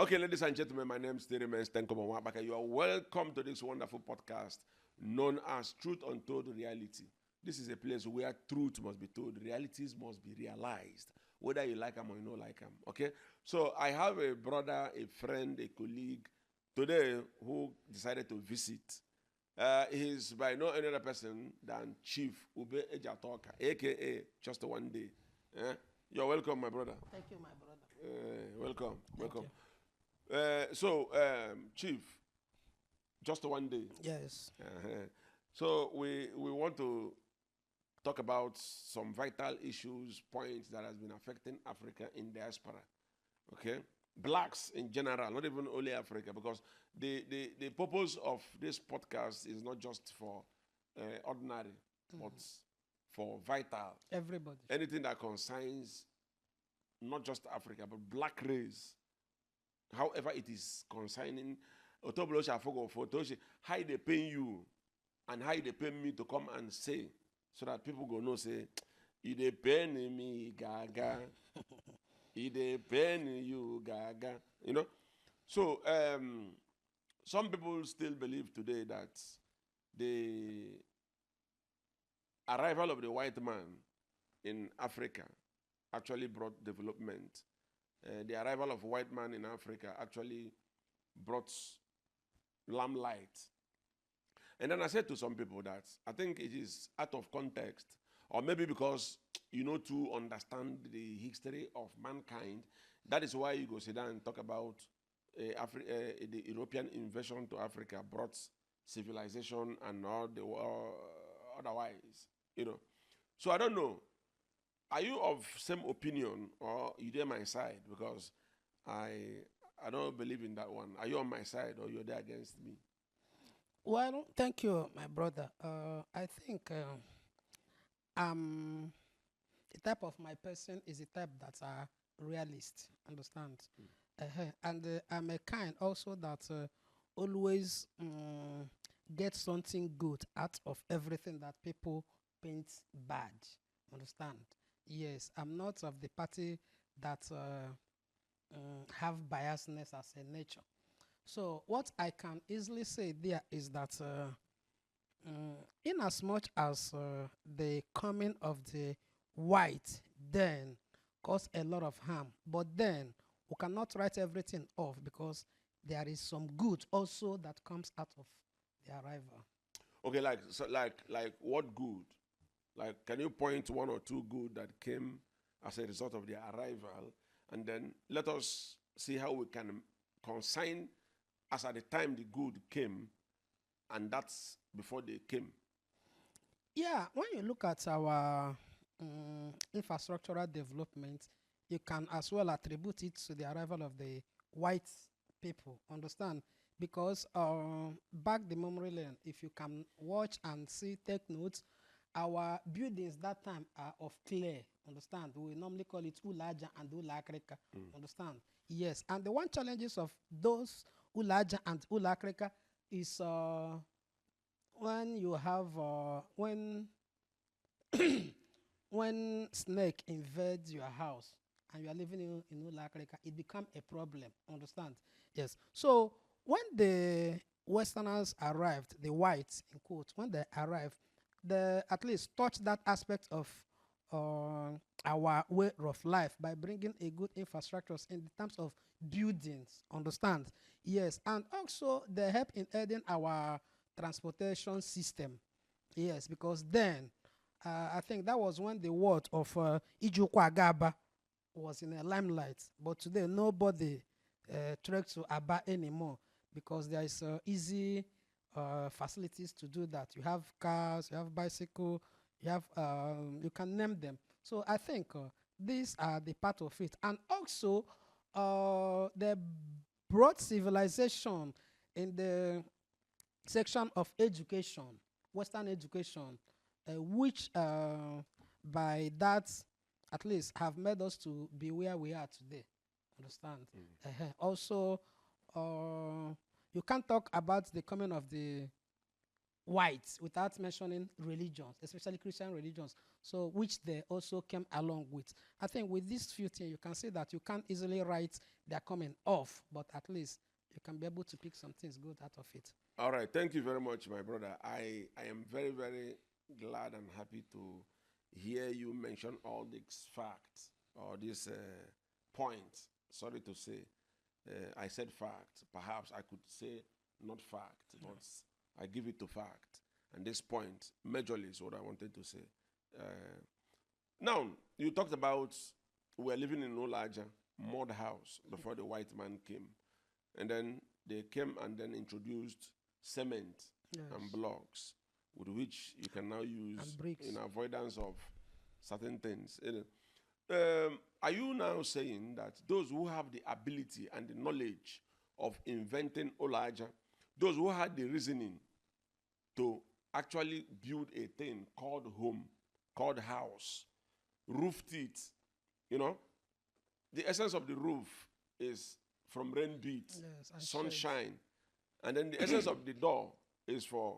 Okay, ladies and gentlemen, my name is Terry Menstenko. You are welcome to this wonderful podcast known as Truth Untold Reality. This is a place where truth must be told, realities must be realized, whether you like them or you don't like them. Okay? So I have a brother, a friend, a colleague today who decided to visit. He's by no any other person than Chief Ube Ejatoka, aka Just One Day. You're welcome, my brother. Thank you, my brother. Welcome, Thank welcome. you. Chief, Just One Day. Yes. So we want to talk about some vital issues, points that has been affecting Africa in diaspora. Okay? Blacks in general, not even only Africa, because the purpose of this podcast is not just for ordinary, but for vital. Everybody. Anything that concerns not just Africa, but black race, however it is concerning Otobolosha Fogo Fotoshi, how they pay you and how they pay me to come and say, so that people go know, say, they pay me gaga, they pay you gaga, you know. So some people still believe today that the arrival of the white man in Africa actually brought development. The arrival of white man in Africa actually brought limelight. And then I said to some people that I think it is out of context, or maybe because you know to understand the history of mankind, that is why you go sit down and talk about the European invasion to Africa brought civilization and all the otherwise, you know. So I don't know. Are you of same opinion or you there my side? Because I don't believe in that one. Are you on my side or you're there against me? Well, thank you, my brother. I think the type of my person is the type that are realist, understand? And I'm a kind also that always get something good out of everything that people paint bad, understand? Yes, I'm not of the party that have biasness as a nature. So what I can easily say there is that in as much as the coming of the white then caused a lot of harm, but then we cannot write everything off because there is some good also that comes out of the arrival. Okay, like what good? Like, can you point to one or two good that came as a result of their arrival? And then let us see how we can consign as at the time the good came, and that's before they came. Yeah, when you look at our infrastructural development, you can as well attribute it to the arrival of the white people, understand? Because back the memory lane, if you can watch and see, take notes, our buildings that time are of clay, understand? We normally call it Ulaja and Ulakreka, understand? Yes, and the one challenges of those Ulaja and Ulakreka is when you have, when snake invades your house and you are living in Ulakreka, it becomes a problem, understand? Yes, so when the Westerners arrived, the whites, in quotes, when they arrived, they at least touch that aspect of our way of life by bringing a good infrastructures in terms of buildings, understand? Yes, and also they help in aiding our transportation system. Yes, because then I think that was when the word of Ijukwagaba was in a limelight. But today nobody treks to Aba anymore because there is easy facilities to do that. You have cars, you have bicycle, you have you can name them. So I think these are the part of it, and also the broad civilization in the section of education, Western education, which by that at least have made us to be where we are today. Understand? Also, you can't talk about the coming of the whites without mentioning religions, especially Christian religions, so which they also came along with. I think with these few things, you can see that you can't easily write their comment off, but at least you can be able to pick some things good out of it. All right. Thank you very much, my brother. I am very, very glad and happy to hear you mention all these facts or these points. Sorry to say. I said fact. Perhaps I could say not fact, but I give it to fact. And this point, majorly, is what I wanted to say. Now, you talked about we were living in no larger mud house before the white man came. And then they came and then introduced cement and blocks with which you can now use in avoidance of certain things. Are you now saying that those who have the ability and the knowledge of inventing Olaja, those who had the reasoning to actually build a thing called home, called house, roofed it, the essence of the roof is from rain beat, sunshine, and then the essence of the door is for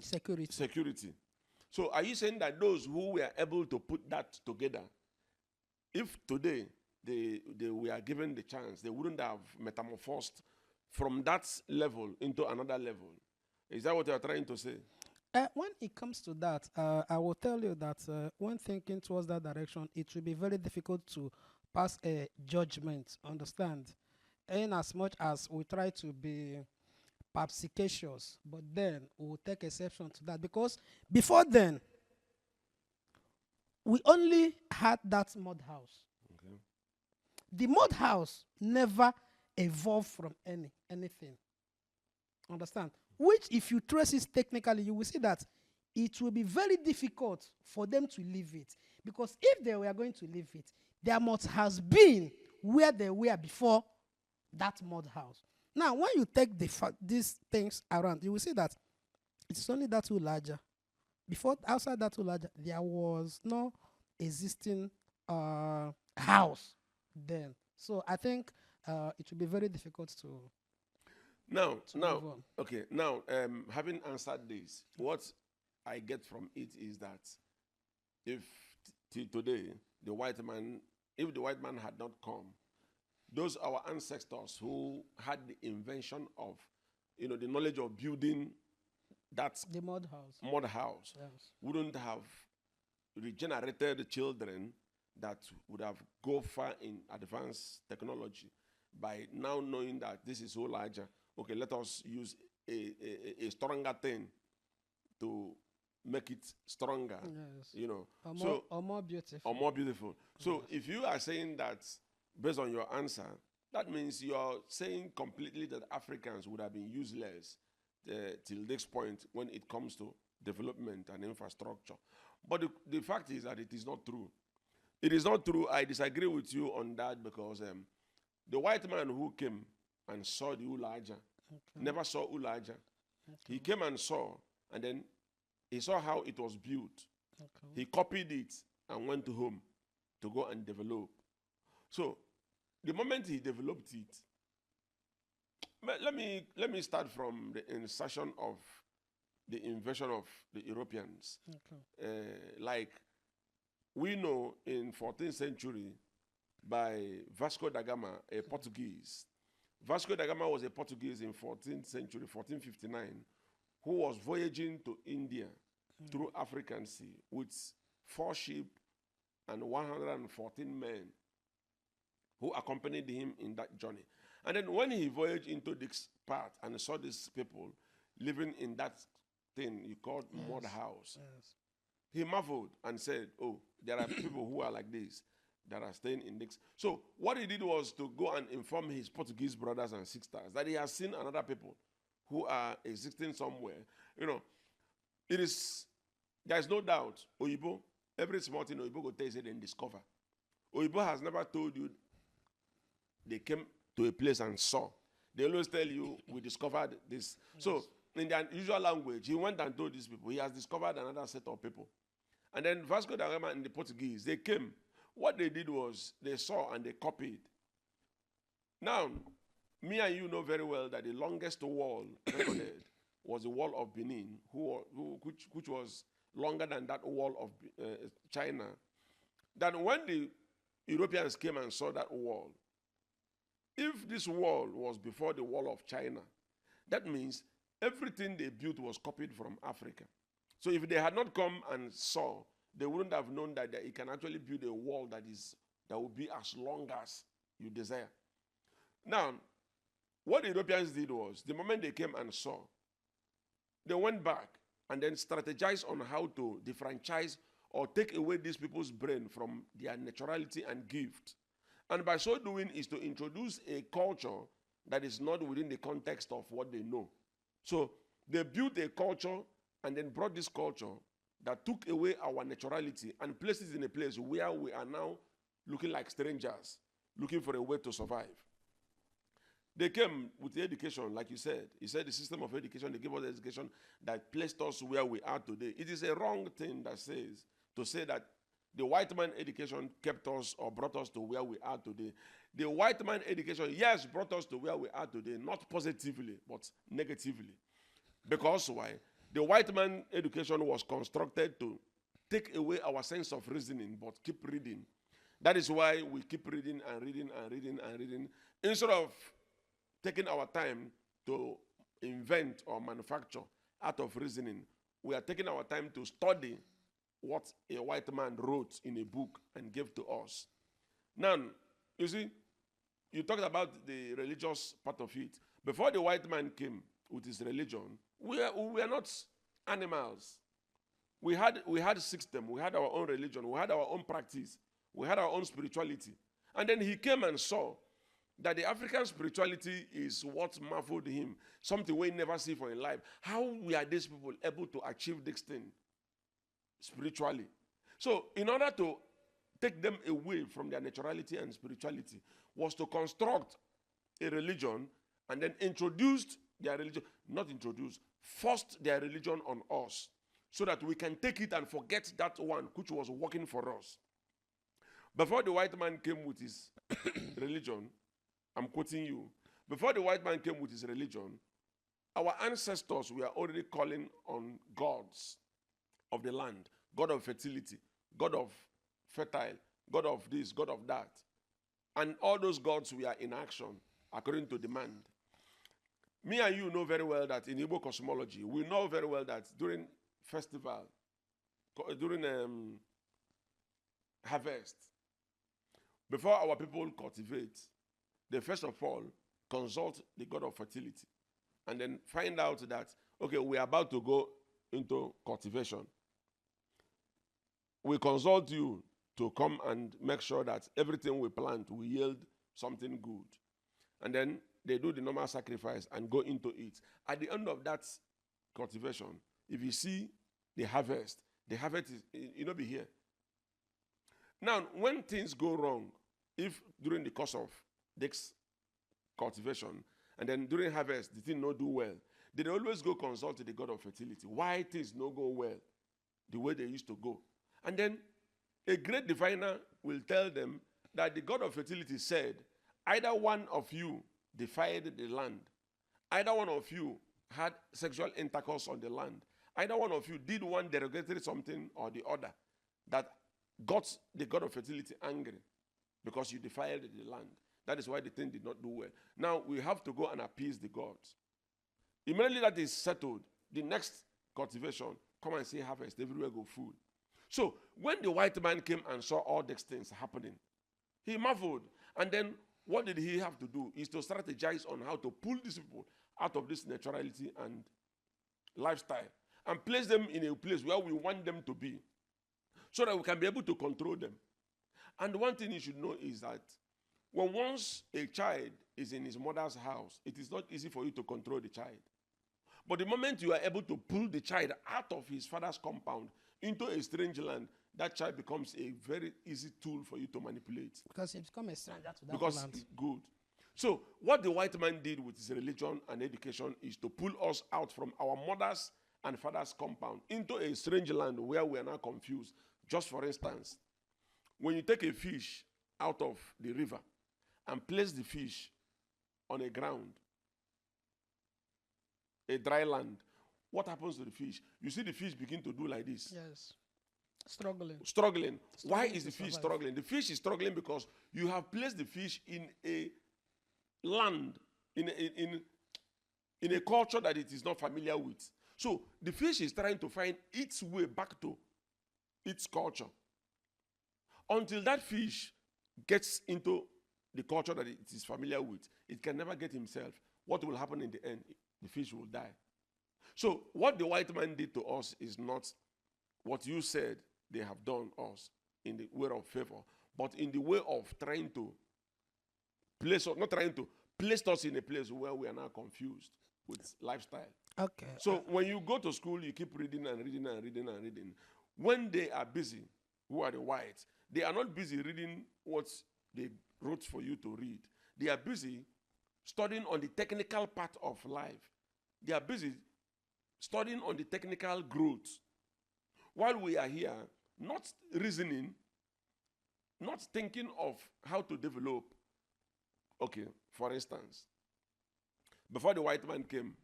security. So are you saying that those who were able to put that together, if today they were given the chance, they wouldn't have metamorphosed from that level into another level? Is that what you are trying to say? When it comes to that, I will tell you that when thinking towards that direction, it will be very difficult to pass a judgment, understand? In as much as we try to be perspicacious, but then we will take exception to that, because before then, we only had that mud house. Okay. The mud house never evolved from anything. Understand? Which, if you trace it technically, you will see that it will be very difficult for them to leave it. Because if they were going to leave it, there must have been where they were before that mud house. Now, when you take these things around, you will see that it's only that too larger. Before, outside that too larger, there was no existing house then. So I think it will be very difficult to Now, move on. okay. Now, having answered this, what I get from it is that if till today if the white man had not come, those our ancestors who had the invention of, the knowledge of building the mud house, yes, wouldn't have regenerated children that would have go far in advanced technology by now knowing that this is so larger. Okay, let us use a stronger thing to make it stronger. Yes. Or more beautiful. So if you are saying that based on your answer, that means you are saying completely that Africans would have been useless till this point when it comes to development and infrastructure. But the fact is that it is not true. It is not true. I disagree with you on that because the white man who came and saw the Ulaja never saw Ulaja. Okay. He came and saw, and then he saw how it was built. Okay. He copied it and went home to go and develop. So the moment he developed it, let me start from the insertion of the invasion of the Europeans. Okay. Like we know in 14th century by Vasco da Gama, a Portuguese. Vasco da Gama was a Portuguese in 14th century, 1459, who was voyaging to India through African Sea with 4 ships and 114 men who accompanied him in that journey. And then when he voyaged into this part and saw these people living in that thing you called mud house, he marveled and said, oh, there are people who are like this that are staying in this. So what he did was to go and inform his Portuguese brothers and sisters that he has seen another people who are existing somewhere. There's no doubt, Oyibo, every small thing Oyibo will tell you, then discover. Oyibo has never told you they came to a place and saw. They always tell you, we discovered this. Yes. So in their usual language, he went and told these people, he has discovered another set of people. And then Vasco da Gama and the Portuguese, they came. What they did was they saw and they copied. Now, me and you know very well that the longest wall recorded was the wall of Benin, which was longer than that wall of China. That when the Europeans came and saw that wall, if this wall was before the wall of China, that means everything they built was copied from Africa. So if they had not come and saw, they wouldn't have known that you can actually build a wall that will be as long as you desire. Now, what the Europeans did was, the moment they came and saw, they went back and then strategized on how to differentiate or take away these people's brain from their naturality and gift. And by so doing is to introduce a culture that is not within the context of what they know. So they built a culture and then brought this culture that took away our naturality and placed it in a place where we are now looking like strangers, looking for a way to survive. They came with the education, like you said. He said the system of education, they gave us the education that placed us where we are today. It is a wrong thing to say that the white man education kept us or brought us to where we are today. The white man education, yes, brought us to where we are today, not positively, but negatively. Because why? The white man education was constructed to take away our sense of reasoning, but keep reading. That is why we keep reading and reading and reading and reading, instead of taking our time to invent or manufacture out of reasoning. We are taking our time to study what a white man wrote in a book and gave to us. Now, you see, you talked about the religious part of it. Before the white man came with his religion, we are not animals. We had system, we had our own religion, we had our own practice, we had our own spirituality. And then he came and saw that the African spirituality is what marveled him, something we never see for in life. How are these people able to achieve this thing spiritually? So in order to take them away from their naturality and spirituality was to construct a religion and then introduced their religion, forced their religion on us so that we can take it and forget that one which was working for us. Before the white man came with his religion, I'm quoting you. Before the white man came with his religion, our ancestors were already calling on gods of the land, God of fertility, God of fertile, God of this, God of that. And all those gods were in action according to demand. Me and you know very well that in Igbo cosmology, we know very well that during festival, during harvest, before our people cultivate, they first of all consult the God of fertility and then find out that, okay, we are about to go into cultivation. We consult you to come and make sure that everything we plant will yield something good. And then they do the normal sacrifice and go into it. At the end of that cultivation, if you see the harvest is, be here. Now, when things go wrong, if during the course of this cultivation, and then during harvest, the thing not do well, they always go consult the God of fertility. Why things not go well the way they used to go? And then a great diviner will tell them that the God of fertility said, either one of you defiled the land, either one of you had sexual intercourse on the land, either one of you did one derogatory something or the other that got the God of fertility angry because you defiled the land. That is why the thing did not do well. Now we have to go and appease the gods. Immediately that is settled, the next cultivation, come and see harvest, everywhere go food. So when the white man came and saw all these things happening, he marveled. And then what did he have to do? Is to strategize on how to pull these people out of this naturality and lifestyle and place them in a place where we want them to be so that we can be able to control them. And one thing you should know is that when once a child is in his mother's house, it is not easy for you to control the child. But the moment you are able to pull the child out of his father's compound into a strange land, that child becomes a very easy tool for you to manipulate. Because he becomes a stranger to that because land. It's good. So what the white man did with his religion and education is to pull us out from our mother's and father's compound into a strange land where we are now confused. Just for instance, when you take a fish out of the river and place the fish on a ground, a dry land, what happens to the fish? You see the fish begin to do like this. Yes. Struggling. Struggling. Why Struggling is to the fish survive. struggling? The fish is struggling because you have placed the fish in a land, in a culture that it is not familiar with. So the fish is trying to find its way back to its culture. Until that fish gets into the culture that it is familiar with, it can never get himself. What will happen in the end? The fish will die. So what the white man did to us is not what you said they have done us in the way of favor, but in the way of trying to place us, not trying to place us in a place where we are now confused with lifestyle. Okay. So when you go to school, you keep reading and reading and reading and reading. When they are busy, who are the whites, they are not busy reading what they wrote for you to read. They are busy studying on the technical part of life. They are busy studying on the technical growth. While we are here, not reasoning, not thinking of how to develop. Okay, for instance, before the white man came,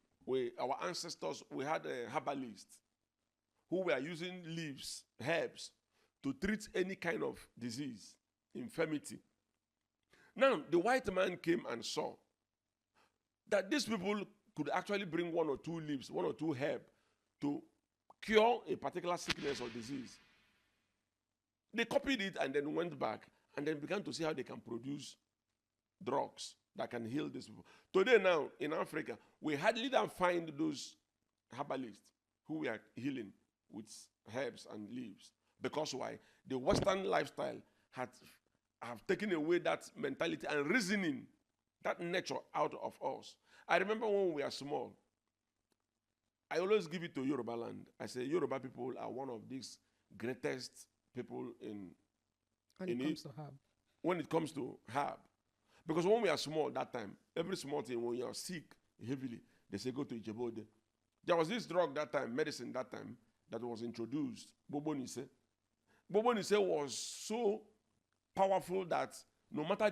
our ancestors, we had a herbalist who were using leaves, herbs, to treat any kind of disease, infirmity. Now, the white man came and saw that these people could actually bring one or two leaves, one or two herbs to cure a particular sickness or disease. They copied it and then went back and then began to see how they can produce drugs that can heal these people. Today now, in Africa, we hardly don't find those herbalists who we are healing with herbs and leaves. Because why? The Western lifestyle have taken away that mentality and reasoning, that nature out of us. I remember when we were small, I always give it to Yoruba land. I say Yoruba people are one of these greatest people when it comes to herb. When it comes to herb. Because when we are small that time, every small thing, when you are sick heavily, they say go to Ijebode. There was this drug that time, medicine that time, that was introduced, Bobonise. Bobonise was so powerful that no matter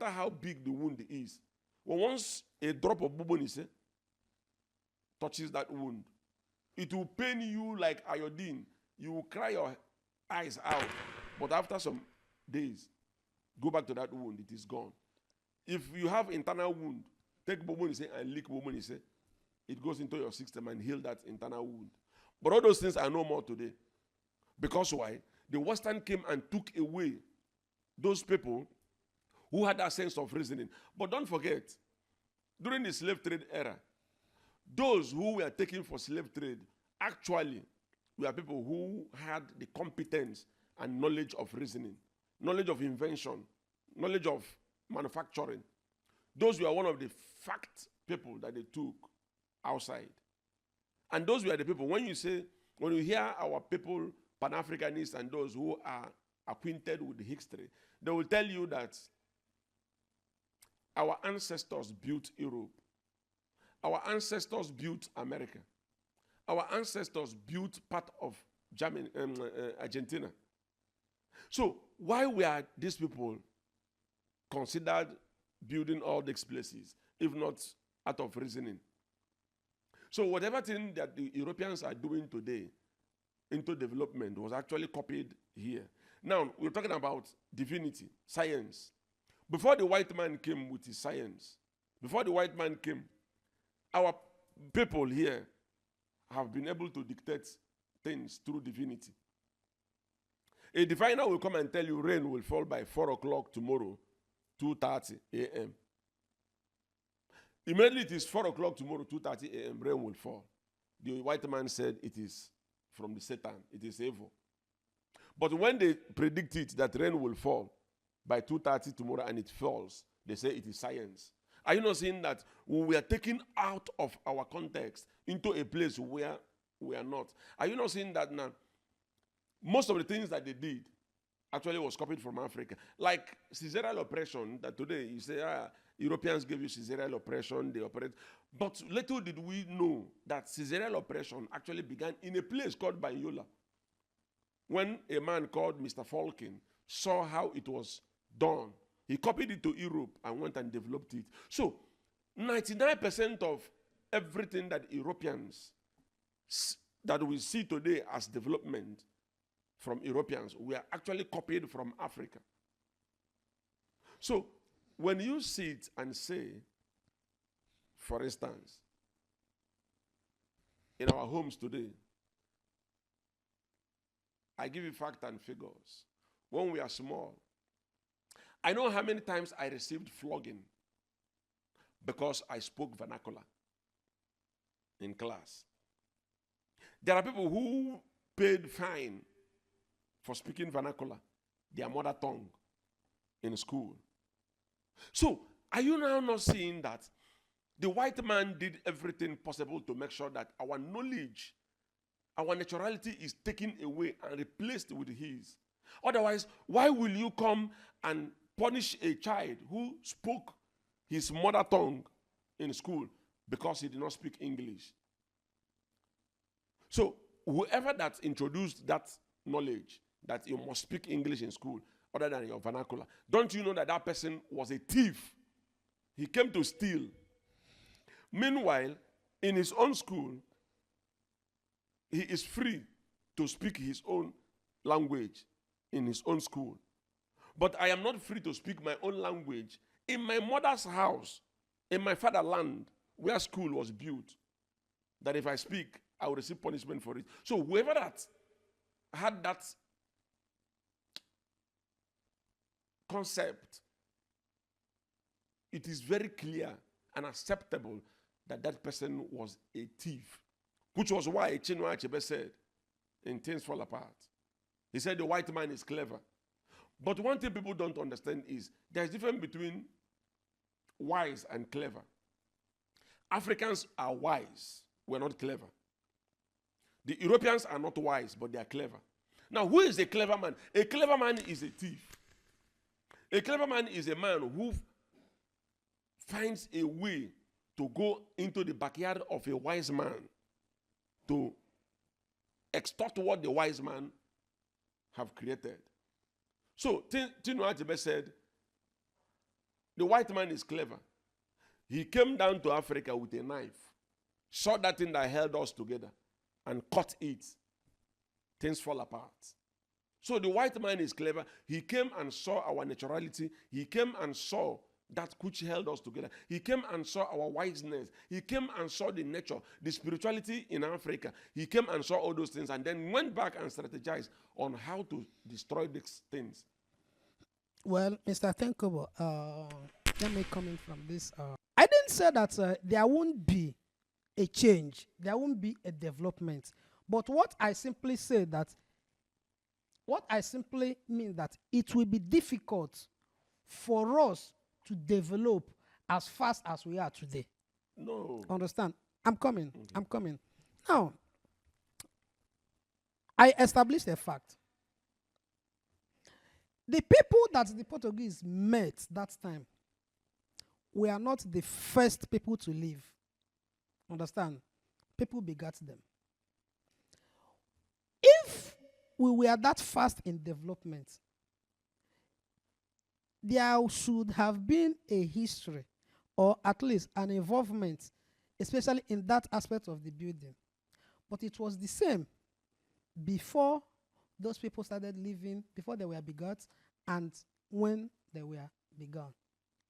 how big the wound is, when once a drop of Bobonise touches that wound, it will pain you like iodine. You will cry your eyes out. But after some days, go back to that wound, it is gone. If you have internal wound, take Bobonise and lick Bobonise. It goes into your system and heal that internal wound. But all those things are no more today. Because why? The Western came and took away those people who had that sense of reasoning. But don't forget, during the slave trade era, those who were taken for slave trade actually were people who had the competence and knowledge of reasoning, knowledge of invention, knowledge of manufacturing. Those were one of the fact people that they took outside. And those were the people, when you hear our people, Pan-Africanists and those who are acquainted with the history, they will tell you that our ancestors built Europe. Our ancestors built America. Our ancestors built part of Germany, Argentina. So why were these people considered building all these places, if not out of reasoning? So whatever thing that the Europeans are doing today into development was actually copied here. Now, we're talking about divinity, science. Before the white man came with his science, before the white man came, our people here have been able to dictate things through divinity. A diviner will come and tell you rain will fall by 4 o'clock tomorrow, 2:30 a.m. Immediately it is 4 o'clock tomorrow, 2:30 a.m., rain will fall. The white man said it is from the Satan, it is evil. But when they predict it that rain will fall by 2:30 tomorrow and it falls, they say it is science. Are you not seeing that we are taken out of our context into a place where we are not? Are you not seeing that now? Most of the things that they did actually was copied from Africa. Like caesarean oppression, that today you say, Europeans gave you caesarean oppression, they operate. But little did we know that caesarean oppression actually began in a place called Banyola. When a man called Mr. Falkin saw how it was done, he copied it to Europe and went and developed it. So 99% of everything that Europeans that we see today as development from Europeans, we are actually copied from Africa. So when you sit and say, for instance, in our homes today, I give you facts and figures. When we are small, I know how many times I received flogging because I spoke vernacular in class. There are people who paid fine for speaking vernacular, their mother tongue, in school. So, are you now not seeing that the white man did everything possible to make sure that our knowledge, our naturality is taken away and replaced with his? Otherwise, why will you come and punish a child who spoke his mother tongue in school because he did not speak English? So, whoever that introduced that knowledge that you must speak English in school other than your vernacular, don't you know that that person was a thief? He came to steal. Meanwhile, in his own school, he is free to speak his own language in his own school. But I am not free to speak my own language in my mother's house, in my fatherland, where school was built. That if I speak, I will receive punishment for it. So whoever that had that concept, it is very clear and acceptable that that person was a thief. Which was why Chinua Achebe said in Things Fall Apart, he said the white man is clever. But one thing people don't understand is there's a difference between wise and clever. Africans are wise, we're not clever. The Europeans are not wise, but they are clever. Now, who is a clever man? A clever man is a thief. A clever man is a man who finds a way to go into the backyard of a wise man to extort what the wise man have created. So, Chinua Achebe said, the white man is clever. He came down to Africa with a knife, saw that thing that held us together, and cut it. Things fall apart. So the white man is clever. He came and saw our naturality. He came and saw that which held us together. He came and saw our wiseness. He came and saw the nature, the spirituality in Africa. He came and saw all those things and then went back and strategized on how to destroy these things. Well, Mr. Tenkobo, let me come in from this. I didn't say that there won't be a change. There won't be a development. But what I simply mean that it will be difficult for us to develop as fast as we are today. No. Understand? I'm coming. Okay. I'm coming. Now, I established a fact. The people that the Portuguese met that time were not the first people to leave. Understand? People begat them. If we were that fast in development, there should have been a history or at least an involvement, especially in that aspect of the building. But it was the same before those people started living, before they were begot, and when they were begun.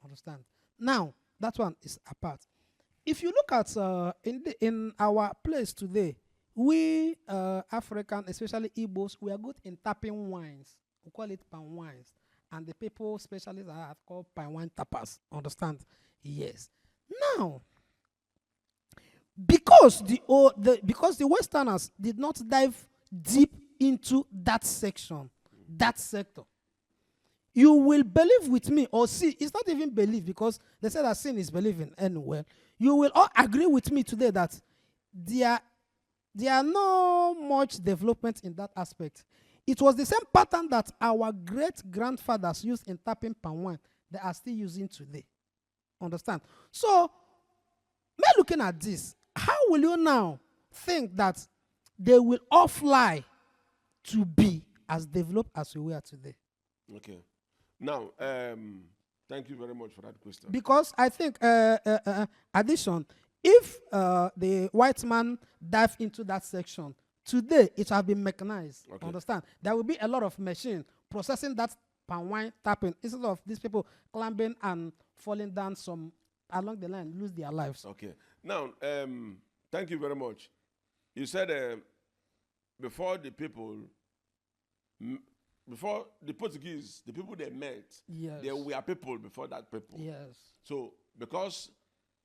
Understand? Now, that one is apart. If you look at in our place today, we African, especially Igbos, we are good in tapping wines. We call it palm wines. And the people specialists are called palm wine tappers. Understand? Yes. Now, because the Westerners did not dive deep into that section, that sector, you will believe with me or see. It's not even believe because they say that sin is believing anywhere. You will all agree with me today that there are no much development in that aspect. It was the same pattern that our great-grandfathers used in tapping palm wine they are still using today. Understand? So, by looking at this, how will you now think that they will all fly to be as developed as we were today? Okay. Now, thank you very much for that question. Because I think, addition, if the white man dive into that section, today it have been mechanized. Okay. Understand? There will be a lot of machine processing that palm wine tapping instead of these people climbing and falling down some along the line, lose their lives. Okay. Now, thank you very much. You said before the people, before the Portuguese, the people they met, Yes. there were people before that people. Yes. So, because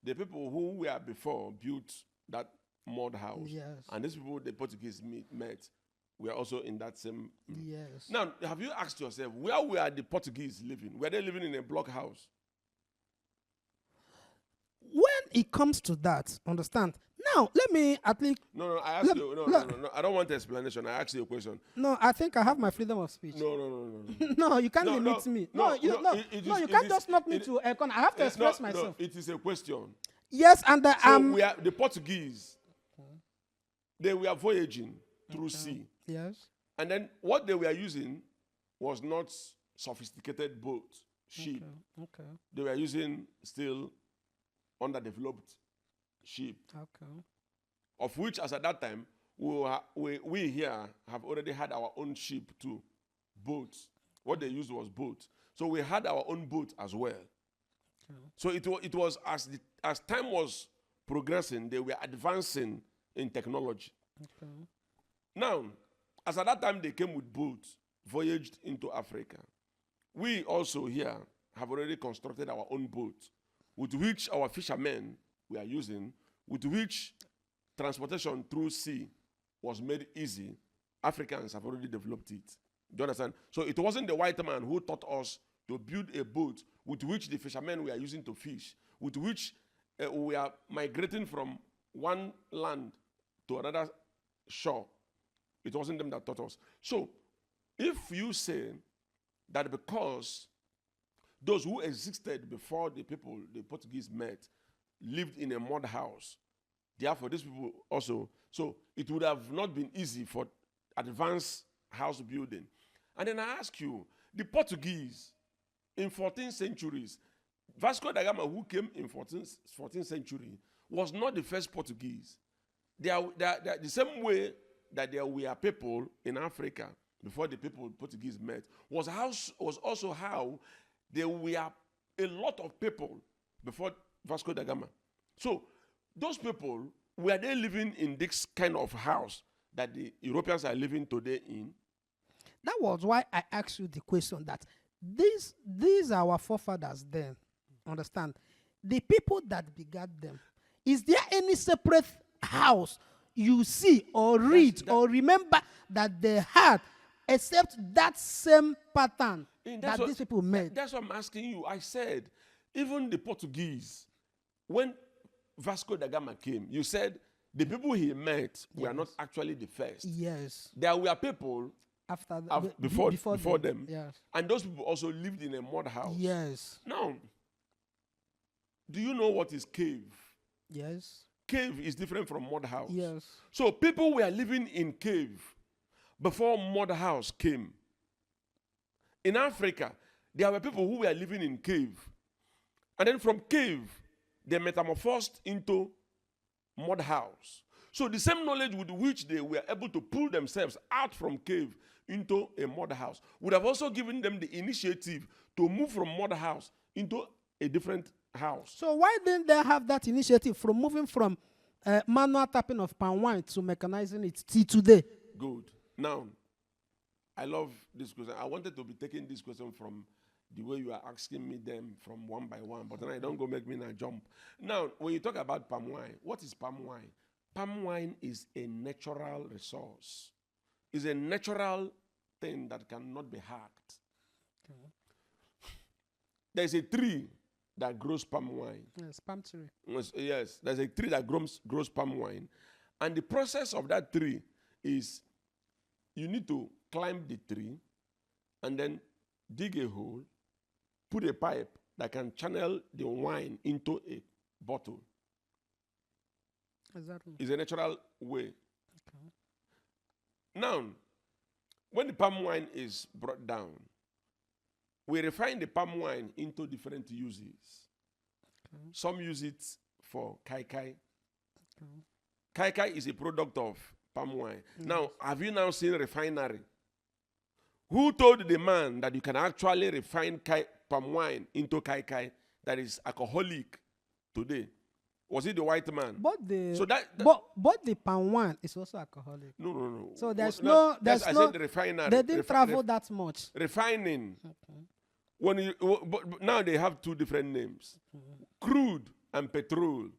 the people who were before built that mud house, Yes. and these people the Portuguese met, were also in that same. Yes. Now, have you asked yourself, where were the Portuguese living? Were they living in a block house? When it comes to that, understand? Now, let me at least. No, I asked you. No. I don't want explanation. I asked you a question. No, I think I have my freedom of speech. No. No, you can't No, limit no, me. no, You no, it is- you it can't is- just knock me it- to a corner. I have to express No, myself. it is a question. Yes, and So we are the Portuguese. They were voyaging through sea, yes. and then what they were using was not sophisticated boat, ship. Okay. They were using still underdeveloped ship, Okay. of which, as at that time, we here have already had our own ship too, boats. What they used was boats, so we had our own boat as well. So it was as time was progressing, they were advancing in technology. Okay. Now, as at that time they came with boats, voyaged into Africa. We also here have already constructed our own boat, with which our fishermen were using, with which transportation through sea was made easy. Africans have already developed it. Do you understand? So it wasn't the white man who taught us to build a boat with which the fishermen were using to fish, with which we are migrating from one land to another shore. It wasn't them that taught us. So if you say that because those who existed before the people the Portuguese met lived in a mud house, therefore these people also, so it would have not been easy for advanced house building. And then I ask you, the Portuguese in 14th centuries, Vasco da Gama, who came in 14th century, was not the first Portuguese. They are the same way that there were people in Africa before the people Portuguese met, was also how there were a lot of people before Vasco da Gama. So those people, were they living in this kind of house that the Europeans are living today in? That was why I asked you the question that these are our forefathers then. Understand? The people that begat them. Is there any separate house you see or read or remember that they had except that same pattern that these people made? That's what I'm asking you. I said, even the Portuguese, when Vasco da Gama came, you said the people he met were not actually the first. Yes. There were people After before them. Yes. And those people also lived in a mud house. Yes. Now, do you know what is cave? Yes. Cave is different from mud house. Yes. So people were living in cave before mud house came. In Africa, there were people who were living in cave. And then from cave, they metamorphosed into mud house. So the same knowledge with which they were able to pull themselves out from cave into a mud house would have also given them the initiative to move from mud house into a different house. So why didn't they have that initiative from moving from manual tapping of palm wine to mechanizing it till today? Good. Now, I love this question. I wanted to be taking this question from the way you are asking me them from one by one, but then I don't go make me now jump. Now, when you talk about palm wine, what is palm wine? Palm wine is a natural resource. It's a natural thing that cannot be hacked. Okay. There's a tree that grows palm wine. Yes, palm tree. Yes, there's a tree that grows palm wine. And the process of that tree is you need to climb the tree and then dig a hole, put a pipe that can channel the wine into a bottle. Exactly. It's a natural way. Okay. Now, when the palm wine is brought down, we refine the palm wine into different uses. Okay. Some use it for kai kai. Kai Kai is a product of palm wine. Now, have you now seen refinery? Who told the man that you can actually refine palm wine into Kai Kai that is alcoholic today? Was it the white man? But the So but the palm wine is also alcoholic. No. So there's Well, there's I no said the refinery. they didn't travel that much. Refining. When but now they have two different names: crude and petrol.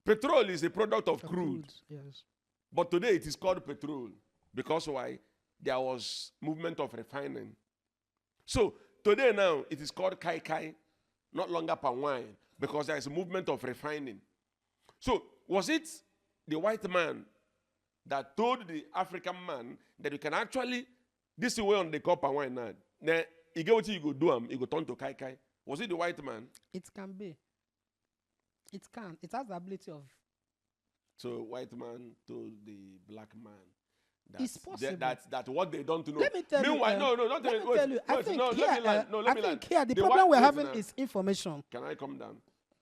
Petrol is a product of crude, Yes. but today it is called petrol because why? There was movement of refining. So today now it is called Kai Kai, not longer palm wine, because there is a movement of refining. So was it the white man that told the African man that you can actually, this is way on the call palm wine now. Then you get what you go do, you go turn to Kai Kai. Was it the white man? It can be. It can. It has the ability of. So white man told the black man that It's possible. that what they don't know. Let me tell Meanwhile, you. no, don't Let tell me me. tell you. I Wait, think no, here, let me land. No, I let me think land. here the The problem we're wait having now. is information. Can I come down?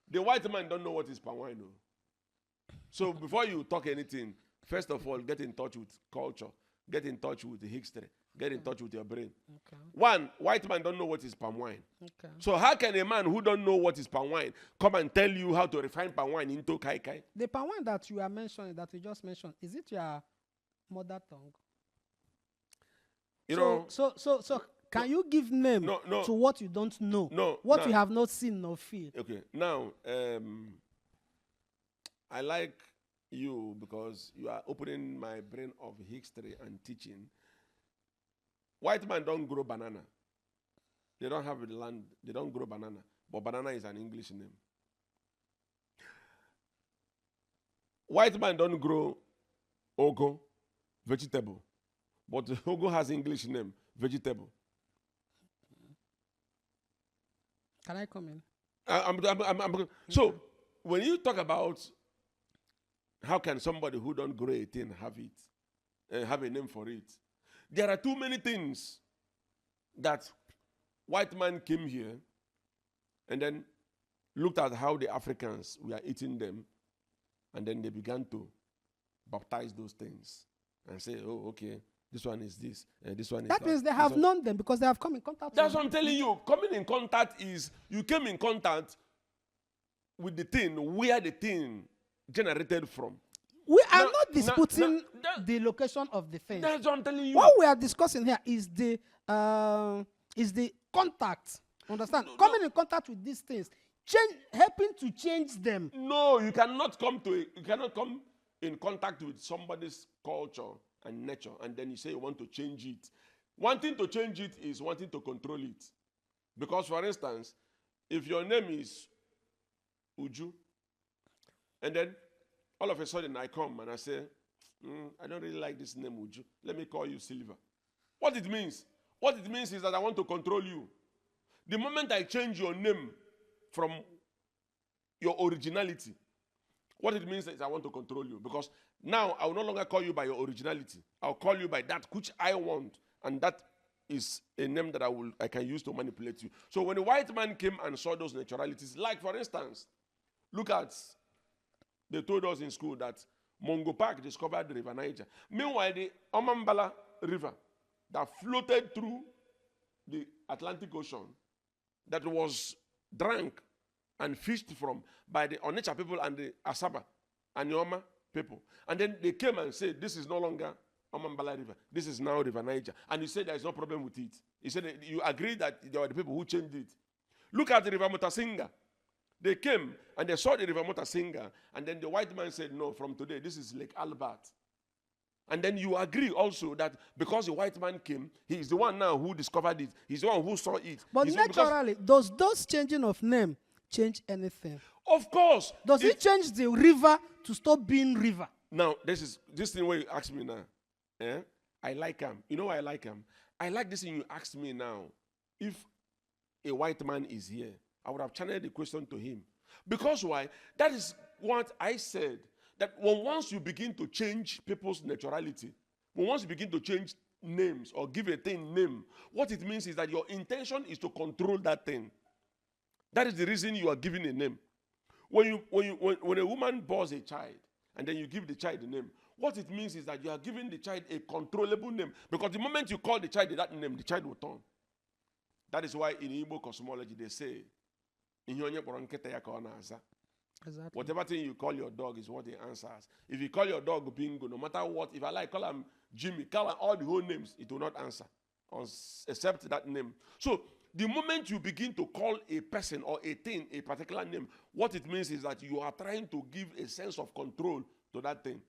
The white man don't know what is palm wine. No. So before you talk anything, first of all, get in touch with culture. Get in touch with the history. Get in touch with your brain. Okay. One, white man don't know what is palm wine. Okay. So how can a man who don't know what is palm wine come and tell you how to refine palm wine into Kai Kai? The palm wine that you are mentioning, that you just mentioned, is it your mother tongue? You know, So can you give name No. to what you don't know? No, What no. you have not seen nor feel? Okay, now I like you because you are opening my brain of history and teaching. White man don't grow banana. They don't have the land. They don't grow banana. But banana is an English name. White man don't grow ogo, vegetable. But ogo has English name, vegetable. Can I come in? So when you talk about how can somebody who don't grow a thing have it, have a name for it, there are too many things that white man came here and then looked at how the Africans were eating them, and then they began to baptize those things and say, oh, okay, this one is this, this one is that. That means they have known them because they have come in contact That's with what I'm telling you. Coming in contact is you came in contact with the thing where the thing generated from. We are Now- not disputing now, that- the location of the thing. That's what I'm telling you. What we are discussing here is the contact. Understand? Coming in contact with these things, helping to change them. No, you cannot come in contact with somebody's culture and nature, and then you say you want to change it. Wanting to change it is wanting to control it. Because, for instance, if your name is Uju, and then all of a sudden I come and I say, I don't really like this name Uju. Let me call you Silver. What it means? What it means is that I want to control you. The moment I change your name from your originality, what it means is I want to control you. Because now I will no longer call you by your originality. I'll call you by that which I want. And that is a name that I can use to manipulate you. So when the white man came and saw those naturalities, like for instance, look at, they told us in school that Mongo Park discovered the River Niger. Meanwhile, the Omambala River that floated through the Atlantic Ocean, that was drank and fished from by the Onitsha people and the Asaba and the Oma people. And then they came and said, this is no longer Omambala River. This is now River Niger. And he said there is no problem with it. He said that you agree that there were the people who changed it. Look at the River Mutasinga. They came and they saw the River Mutasinga. And then the white man said, no, from today, this is Lake Albert. And then you agree also that because the white man came, he is the one now who discovered it. He's the one who saw it. But He's naturally, does those changing of name change anything? Of course. Does it change the river to stop being river? Now, this thing where you ask me now. I like him. You know why I like him? I like this thing you asked me now. If a white man is here, I would have channeled the question to him. Because why? That is what I said. That once you begin to change people's naturality, once you begin to change names or give a thing name, what it means is that your intention is to control that thing. That is the reason you are giving a name. When a woman bears a child and then you give the child a name, what it means is that you are giving the child a controllable name. Because the moment you call the child that name, the child will turn. That is why in Igbo cosmology they say, Exactly. whatever thing you call your dog is what he answers. If you call your dog Bingo, no matter what, if I like call him Jimmy, call him all the whole names, it will not answer, except that name. So the moment you begin to call a person or a thing a particular name, what it means is that you are trying to give a sense of control to that thing.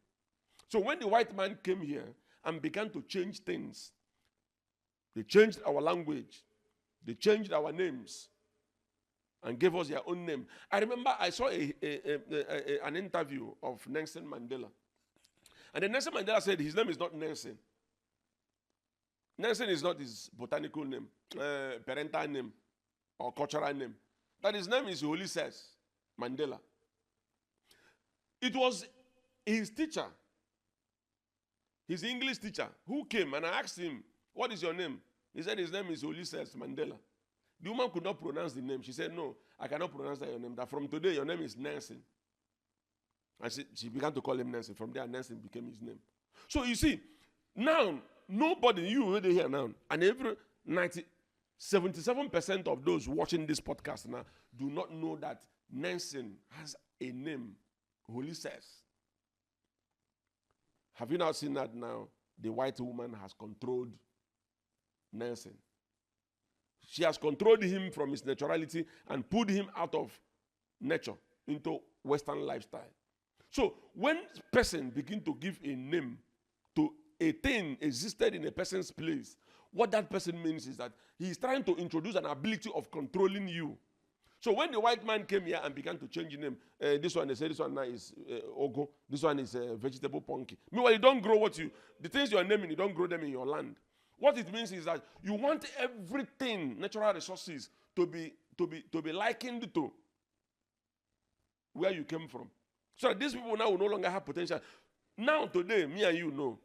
So when the white man came here and began to change things, they changed our language, they changed our names, and gave us their own name. I remember I saw an interview of Nelson Mandela. And then Nelson Mandela said his name is not Nelson. Nelson is not his botanical name, parental name, or cultural name. That his name is Ulysses Mandela. It was his teacher, his English teacher, who came and I asked him, "What is your name?" He said his name is Ulysses Mandela. The woman could not pronounce the name. She said, "No, I cannot pronounce that your name. That from today your name is Nelson." And she began to call him Nelson. From there, Nelson became his name. So you see, now nobody, you already here now, and every 77% of those watching this podcast now do not know that Nelson has a name, Ulysses. Have you now seen that now? The white woman has controlled Nelson. She has controlled him from his naturality and pulled him out of nature into Western lifestyle. So when a person begin to give a name to a thing existed in a person's place, what that person means is that he is trying to introduce an ability of controlling you. So when the white man came here and began to change the name, this one, they say this one now is Ogo, this one is vegetable punky. Meanwhile, you don't grow the things you are naming, you don't grow them in your land. What it means is that you want everything, natural resources, to be likened to where you came from. So that these people now will no longer have potential. Now, today, me and you know,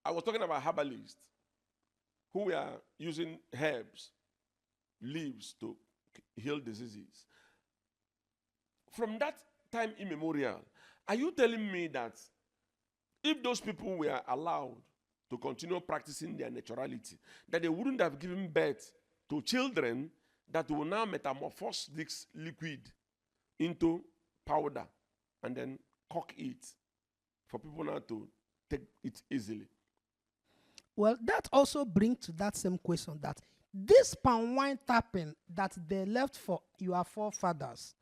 I was talking about herbalists who were using herbs, leaves to heal diseases. From that time immemorial, are you telling me that if those people were allowed to continue practicing their naturality, that they wouldn't have given birth to children that will now metamorphose this liquid into powder and then cook it for people now to take it easily? Well, that also brings to that same question that this palm wine tapping that they left for your forefathers,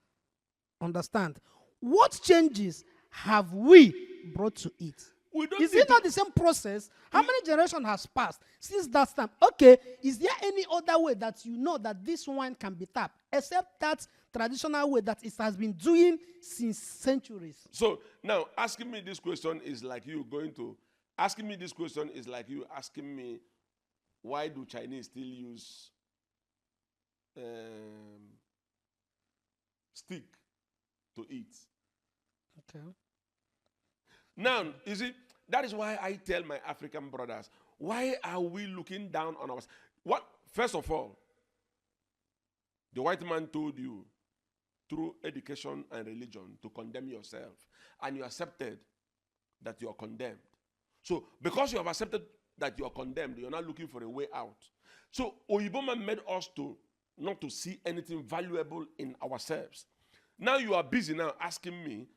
understand, what changes have we brought to it? Is it not the same process? How many generations has passed since that time? Okay, is there any other way that you know that this wine can be tapped except that traditional way that it has been doing since centuries? So now asking me this question is like you asking me why do Chinese still use stick to eat? Okay. Now, you see, that is why I tell my African brothers, why are we looking down on us? First of all, the white man told you through education and religion to condemn yourself, and you accepted that you are condemned. So, because you have accepted that you are condemned, you're not looking for a way out. So, Oyiboma made us not to see anything valuable in ourselves. Now you are busy now asking me,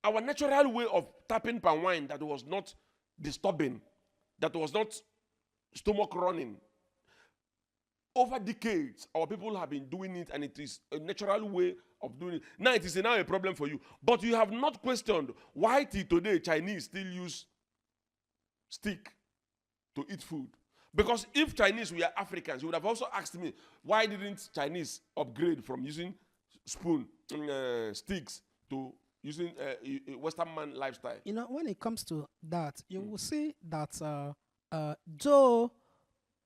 our natural way of tapping palm wine that was not disturbing, that was not stomach running. Over decades, our people have been doing it, and it is a natural way of doing it. Now it is now a problem for you. But you have not questioned why till today Chinese still use stick to eat food. Because if Chinese were Africans, you would have also asked me, why didn't Chinese upgrade from using sticks to using Western man lifestyle? You know, when it comes to that, you will see that though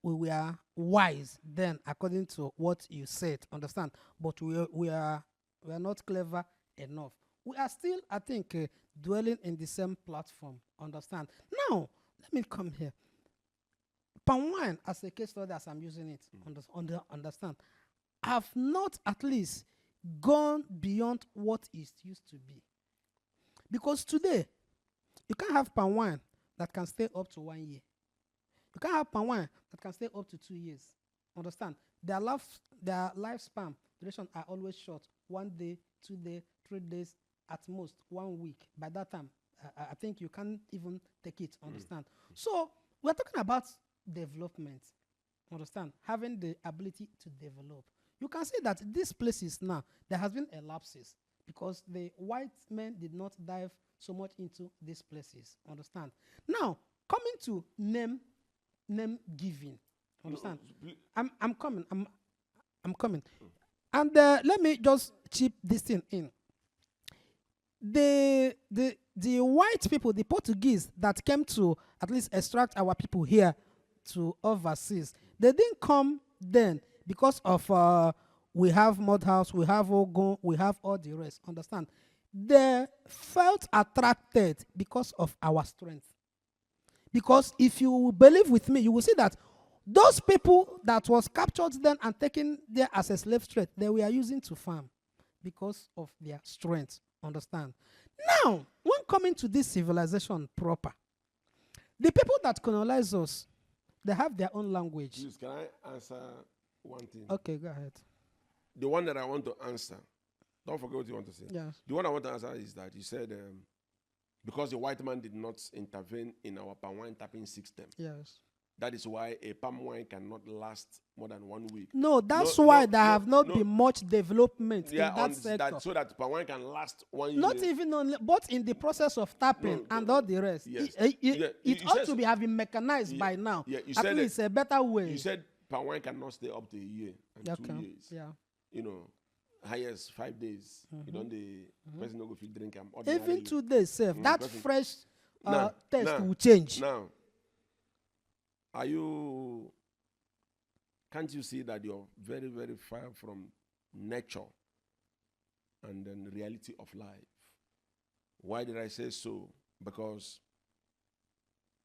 we were wise then, according to what you said, understand, but we are not clever enough. We are still, I think, dwelling in the same platform, understand. Now, let me come here. Palm wine, as a case study, as I'm using it, understand, have not at least gone beyond what it used to be. Because today, you can't have palm wine that can stay up to 1 year. You can't have palm wine that can stay up to 2 years. Understand? Their lifespan duration are always short. 1 day, 2 days, 3 days, at most 1 week. By that time, I think you can't even take it. Understand? So we're talking about development. Understand? Having the ability to develop. You can see that these places now, there has been a lapses because the white men did not dive so much into these places. Understand? Now, coming to name giving. Understand? No, I'm coming. I'm coming. And let me just chip this thing in. The white people, the Portuguese that came to at least extract our people here to overseas, they didn't come then because of we have mud house, we have Ogun, we have all the rest. Understand? They felt attracted because of our strength. Because if you believe with me, you will see that those people that was captured then and taken there as a slave trade, they were using to farm because of their strength. Understand? Now, when coming to this civilization proper, the people that colonize us, they have their own language. Please, can I answer one thing? Okay, go ahead. The one that I want to answer, don't forget what you want to say. Yes. The one I want to answer is that you said because the white man did not intervene in our palm wine tapping system, Yes. that is why a palm wine cannot last more than 1 week. No, that's why there have not no. been much development in that sector. So that palm wine can last 1 year. Not even only, but in the process of tapping and all the rest. Yes. It ought to be having mechanized by now. Yeah, you At said least a better way. You said palm wine cannot stay up to a year and 2 years. Yeah. You know, highest 5 days. You don't the person no go fit drink them. Even 2 days safe. That fresh Now, taste will change. Now, can't you see that you're very, very far from nature and then reality of life? Why did I say so? Because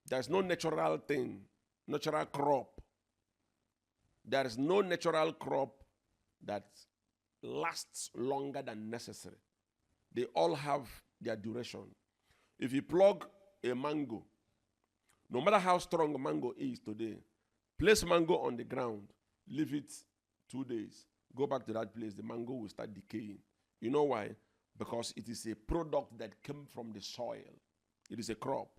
there's no natural thing, natural crop. There is no natural crop that lasts longer than necessary. They all have their duration. If you plug a mango, no matter how strong a mango is today, place mango on the ground, leave it 2 days, go back to that place, the mango will start decaying. You know why? Because it is a product that came from the soil. It is a crop.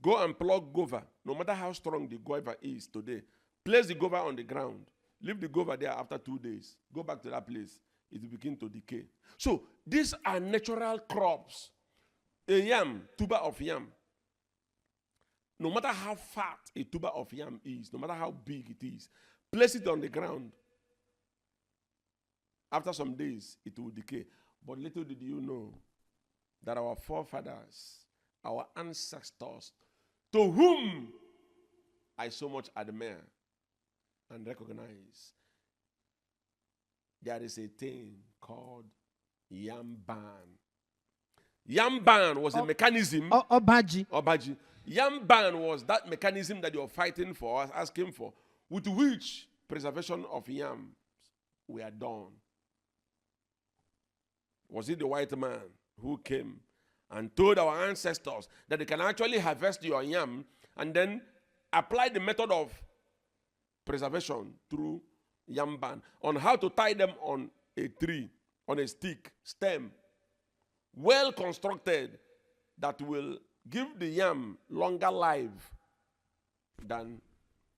Go and plug guava, no matter how strong the guava is today, place the guava on the ground, leave the guava there after 2 days, go back to that place, it will begin to decay. So these are natural crops. A yam, tuber of yam, no matter how fat a tuber of yam is, no matter how big it is, place it on the ground. After some days, it will decay. But little did you know that our forefathers, our ancestors, to whom I so much admire and recognize, there is a thing called yam ban. Yam ban was a mechanism. Obaji. Yam ban was that mechanism that you're fighting for, asking for, with which preservation of yams were done. Was it the white man who came and told our ancestors that they can actually harvest your yam and then apply the method of preservation through yam ban on how to tie them on a tree, on a stick, stem, well constructed, that will give the yam longer life than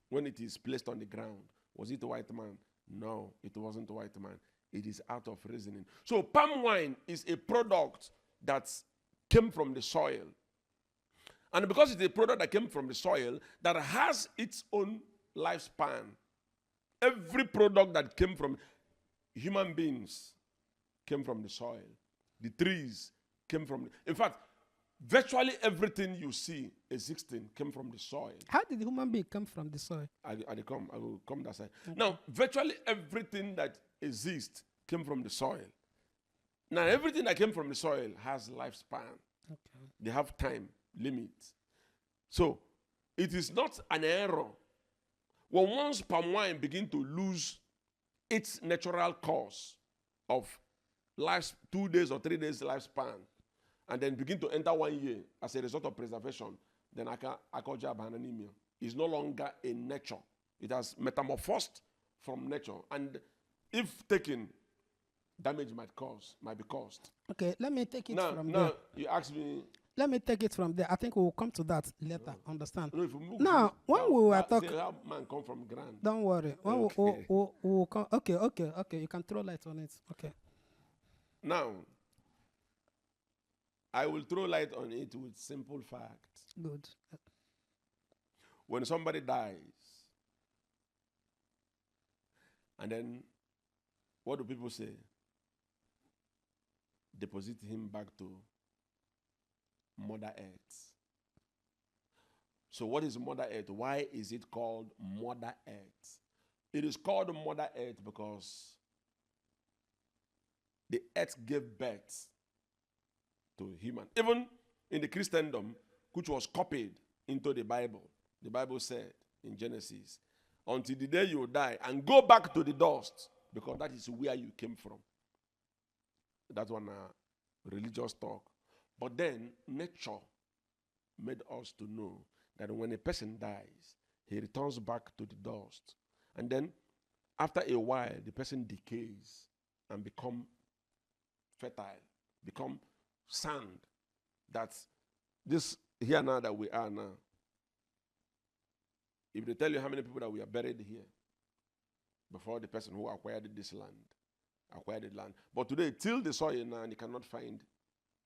when it is placed on the ground? Was it a white man? No, it wasn't a white man. It is out of reasoning. So palm wine is a product that came from the soil. And because it's a product that came from the soil that has its own lifespan, every product that came from human beings came from the soil. The trees came from, in fact, virtually everything you see existing came from the soil. How did the human being come from the soil? I will come that side. Okay. Now, virtually everything that exists came from the soil. Now, everything that came from the soil has lifespan. Okay. They have time limits. So, it is not an error. When once palm wine begin to lose its natural course, of 2 days or 3 days lifespan, and then begin to enter 1 year as a result of preservation, then anemia is no longer a nature. It has metamorphosed from nature, and if taken, damage might be caused. Okay, let me take it from now there. you ask me. Let me take it from there. I think we will come to that later. Understand? No, if we move Now, when we were talking, how man come from ground. don't worry. When Okay. we'll come, okay. You can throw light on it. Okay. Now, I will throw light on it with simple facts. Good. When somebody dies, and then what do people say? Deposit him back to Mother Earth. So what is Mother Earth? Why is it called Mother Earth? It is called Mother Earth because the earth gave birth to human. Even in the Christendom, which was copied into the Bible said in Genesis, until the day you die and go back to the dust, because that is where you came from. That's one religious talk. But then nature made us to know that when a person dies, he returns back to the dust. And then after a while, the person decays and become fertile, become sand. That's this here now that we are now. If they tell you how many people that we are buried here before the person who acquired the land. But today, till the soil now, and you cannot find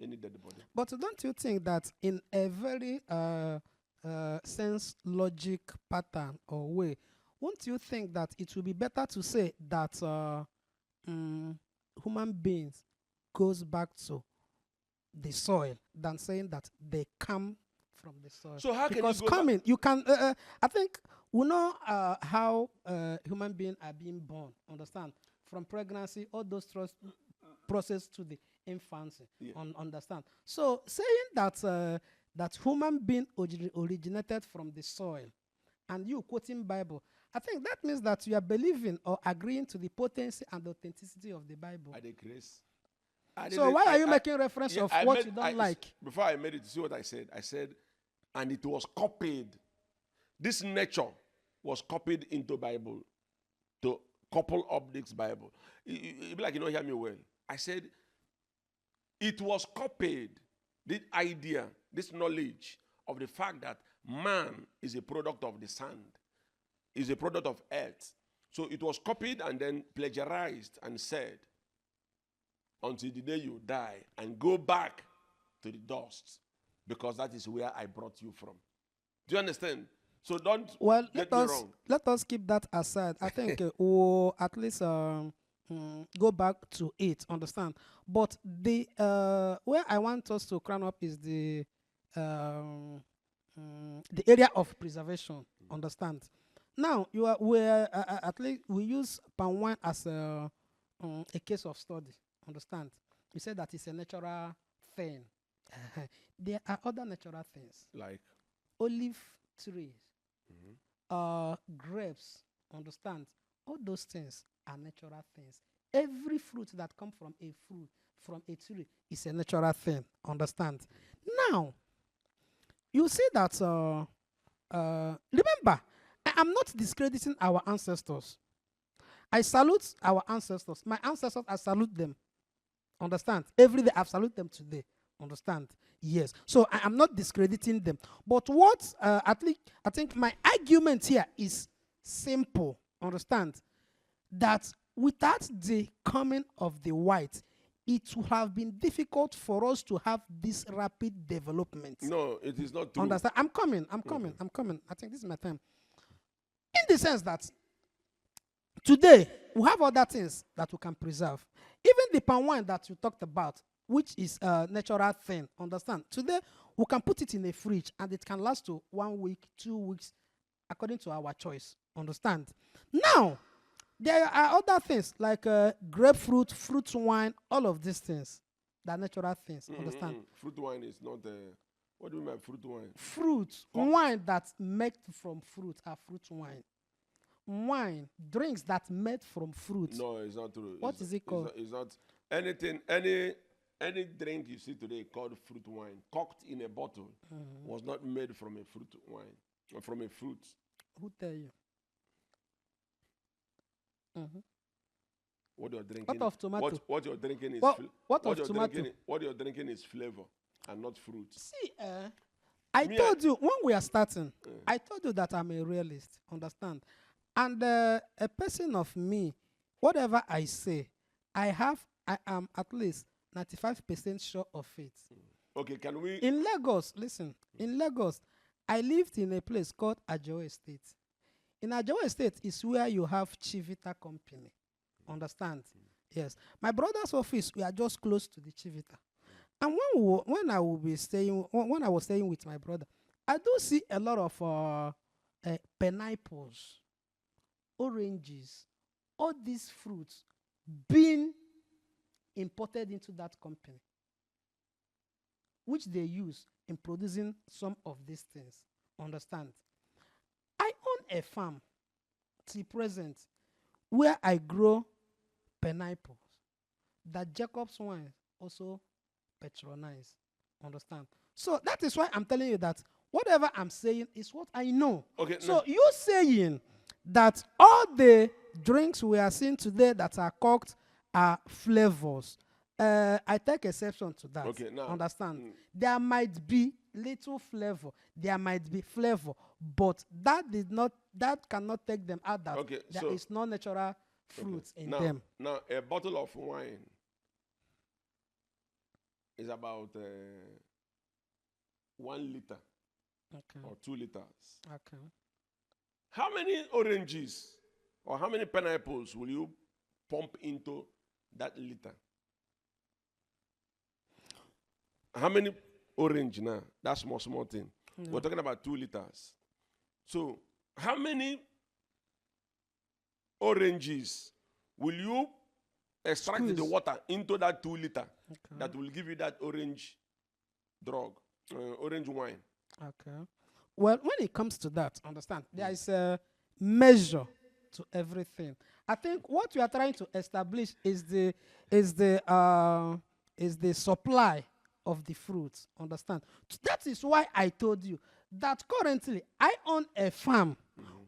any dead body. But don't you think that in a very sense logic pattern or way, won't you think that it would be better to say that human beings goes back to the soil than saying that they come from the soil? So how because can you go coming, you can. I think we know how human beings are being born. Understand? From pregnancy, all those process to the infancy. Yeah. Understand? So saying that that human being originated from the soil, and you quoting Bible, I think that means that you are believing or agreeing to the potency and the authenticity of the Bible. I decrease. So why are you making reference of what you don't like? Before I made it, see what I said? I said, and it was copied. This nature was copied into Bible to couple up this Bible. It be like you don't hear me well. I said, it was copied, this idea, this knowledge of the fact that man is a product of the sand, is a product of earth. So it was copied and then plagiarized and said, until the day you die and go back to the dust, because that is where I brought you from. Do you understand? So don't get me wrong. Let us keep that aside. I think we'll at least go back to it, understand? But the where I want us to crown up is the area of preservation, understand? Now, at least we use palm wine as a case of study, understand? You said that it's a natural thing. There are other natural things. Like? Olive trees, grapes, understand? All those things are natural things. Every fruit that comes from a tree is a natural thing, understand? Now, you see that, remember, I'm not discrediting our ancestors. I salute our ancestors. My ancestors, I salute them. Understand? Every day I salute them today. Understand? Yes. So I am not discrediting them. But what at least I think my argument here is simple. Understand? That without the coming of the white, it would have been difficult for us to have this rapid development. No, it is not true. Understand? I'm coming. I think this is my time. In the sense that today, we have other things that we can preserve. Even the palm wine that you talked about, which is a natural thing, understand? Today, we can put it in a fridge and it can last to 1 week, 2 weeks, according to our choice, understand? Now, there are other things like grapefruit, fruit wine, all of these things. They are natural things, understand? Fruit wine is not what do you mean by fruit wine? Fruit, wine that's made from fruit are fruit wine. wine, drinks that made from fruit. No, it's not true. What is it called? It's not anything. Any drink you see today called fruit wine, corked in a bottle, was not made from a fruit wine, or from a fruit. Who tell you? What you're drinking? What of tomato? What you're drinking is what of tomato? What you're drinking is flavor and not fruit. See, I told you when we are starting, I told you that I'm a realist, understand? And a person of me, whatever I say, I am at least 95% sure of it. Okay, can we? In Lagos, listen, in Lagos, I lived in a place called Ajo Estate. In Ajo Estate is where you have Chivita Company, understand? Yes. My brother's office, we are just close to the Chivita. And when I was staying with my brother, I do see a lot of pineapples, oranges, all these fruits being imported into that company, which they use in producing some of these things. Understand? I own a farm till present where I grow pineapples that Jacob's wine also patronize. Understand? So that is why I'm telling you that whatever I'm saying is what I know. Okay. So you saying that all the drinks we are seeing today that are cooked are flavors. I take exception to that. Okay, now, understand? There might be little flavor. There might be flavor, but that cannot take them out that there is no natural fruits in them. Now, a bottle of wine is about 1 liter or 2 liters. Okay. How many oranges or how many pineapples will you pump into that liter? How many orange now? That's small thing. No. We're talking about 2 liters. So how many oranges will you extract the water into that 2 liter that will give you that orange drug, orange wine? Okay. Well, when it comes to that, understand, there is a measure to everything. I think what we are trying to establish is the supply of the fruits. Understand? That is why I told you that currently I own a farm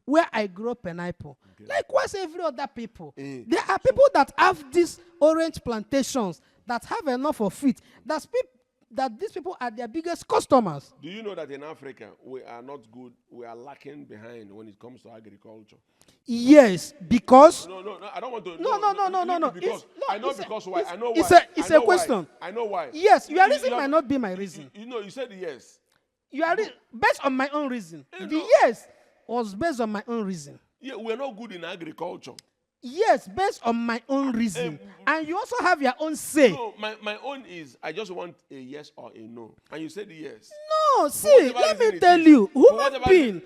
where I grow pineapple. Likewise, every other people. There are people that have these orange plantations that have enough of it. That these people are their biggest customers. Do you know that in Africa, we are not good, we are lacking behind when it comes to agriculture? Yes, because... No, I don't want to... No. Because I know because why. I know why. It's a question. I know why. Yes, your reason might not be my reason. You said yes. Based on my own reason. The yes was based on my own reason. Yeah, we're not good in agriculture. Yes, based on my own reason. And you also have your own say. No, my own is, I just want a yes or a no. And you said yes. No, see, let me tell you, human being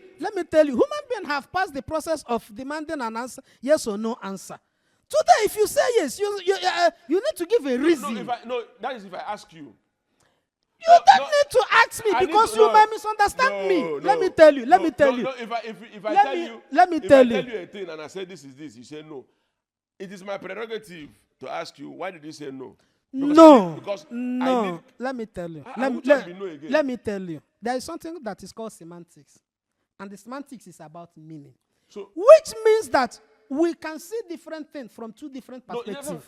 have passed the process of demanding an answer, yes or no answer. Today, if you say yes, you need to give a reason. That is if I ask you. You don't need to ask me because you might misunderstand me. Let me tell you. Let me tell you a thing and I say this is this, you say no. It is my prerogative to ask you, why did you say no? Let me tell you. Let me tell you. There is something that is called semantics. And the semantics is about meaning. Which means that we can see different things from two different perspectives. So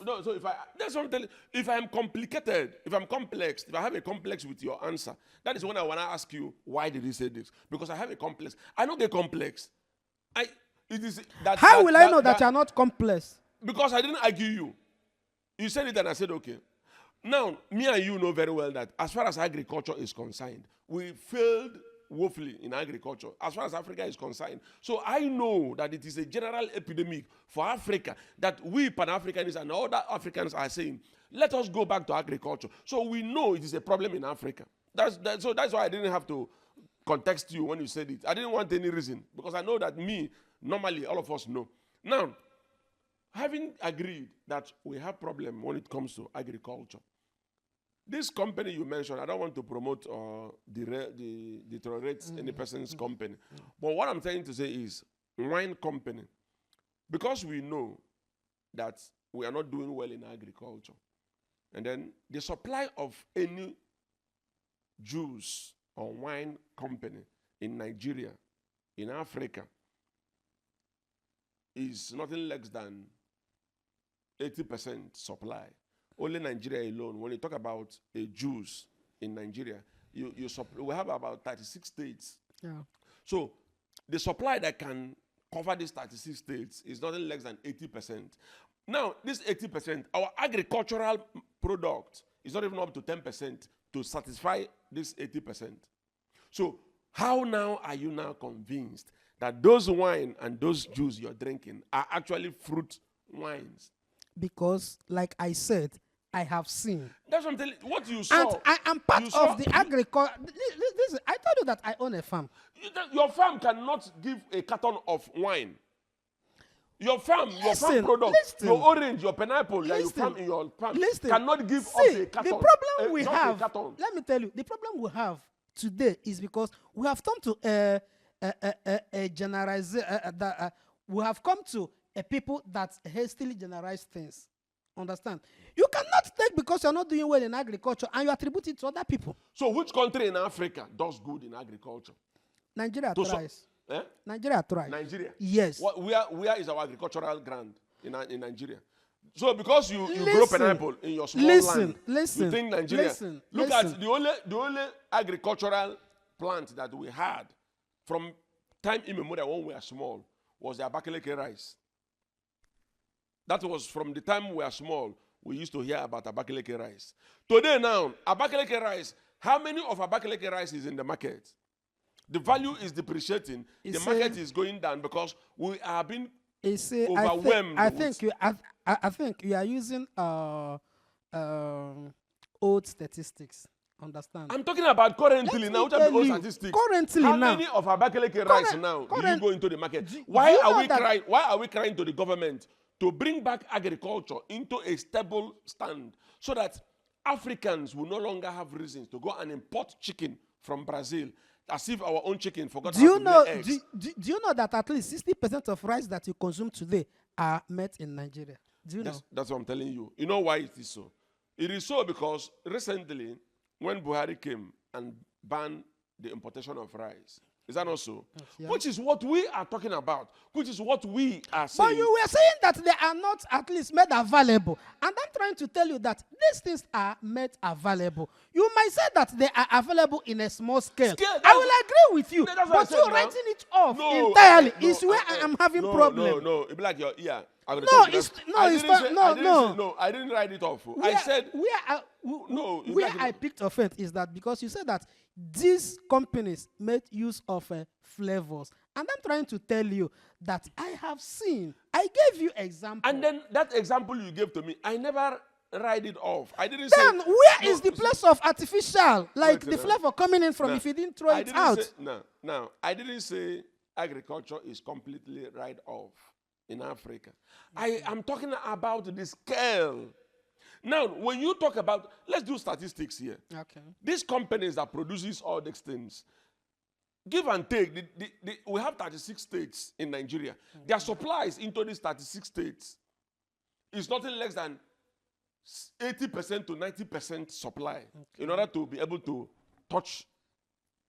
that's what I'm telling you. If I'm complicated, if I'm complex, if I have a complex with your answer, that is when I want to ask you, why did you say this? Because I have a complex. I know they're complex. How will I know that you're not complex? Because I didn't argue you. You said it and I said, okay. Now, me and you know very well that as far as agriculture is concerned, we failed woefully in agriculture as far as Africa is concerned. So I know that it is a general epidemic for Africa that we Pan-Africanists and other Africans are saying, let us go back to agriculture. So we know it is a problem in Africa. So that's why I didn't have to context you when you said it. I didn't want any reason because I know that normally all of us know. Now, having agreed that we have problem when it comes to agriculture, this company you mentioned, I don't want to promote or deteriorate any person's company. But what I'm trying to say is, wine company because we know that we are not doing well in agriculture, and then the supply of any juice or wine company in Nigeria, in Africa, is nothing less than 80% supply. Only Nigeria alone, when you talk about a juice in Nigeria, we have about 36 states. Yeah. So the supply that can cover these 36 states is nothing less than 80%. Now, this 80%, our agricultural product is not even up to 10% to satisfy this 80%. So how now are you now convinced that those wine and those juice you're drinking are actually fruit wines? Because, like I said, I have seen. That's what I'm telling you. What you saw. And I am part of the agriculture. Listen, I told you that I own a farm. Your farm cannot give a carton of wine. Your farm, your farm Listen, product, listen. your orange, your pineapple that you Listen, farm in your farm listen. cannot give See, up a carton. the problem we just a have, carton. let me tell you, the problem we have today is because we have come to a generalization. We have come to a people that hastily generalize things. Understand? You cannot take because you're not doing well in agriculture and you attribute it to other people. So which country in Africa does good in agriculture? Nigeria tries. Eh? Nigeria tries. Nigeria. Yes. Where is our agricultural ground in Nigeria? So because you grow Listen. pineapple in your small land, Listen. you think Nigeria. Look Listen. at the only agricultural plant that we had from time immemorial when we were small was the Abakaliki rice. That was from the time we were small. We used to hear about Abakaliki rice. Today now, Abakaliki rice, how many of Abakaliki rice is in the market? The value is depreciating. The market is going down because we are being overwhelmed. I think you are using old statistics. Understand? I'm talking about currently now. Which are the old statistics? Currently how now. many of Abakaliki rice now do you go into the market? Why are we crying to the government to bring back agriculture into a stable stand so that Africans will no longer have reasons to go and import chicken from Brazil as if our own chicken forgot how to lay eggs? Do you know that at least 60% of rice that you consume today are made in Nigeria? Do you know? That's what I'm telling you. You know why it is so? It is so because recently, when Buhari came and banned the importation of rice, is that not so? Yes, yeah. Which is what we are talking about, which is what we are saying. But you were saying that they are not at least made available. And I'm trying to tell you that these things are made available. You might say that they are available in a small scale. I will agree with you. But you writing it off entirely is where I am having problem. No. It'd be like your ear. I didn't write it off. I said where I picked offense is that because you said that these companies made use of flavors, and I'm trying to tell you that I have seen. I gave you example, and then that example you gave to me, I never write it off. I didn't say. Then where is the place of artificial, like the flavor coming in from if you didn't throw it out? No, I didn't say agriculture is completely write off in Africa. I am talking about the scale. Now, when you talk about, let's do statistics here. Okay. These companies that produces all these things, give and take, we have 36 states in Nigeria. Okay. Their supplies into these 36 states is nothing less than 80% to 90% supply in order to be able to touch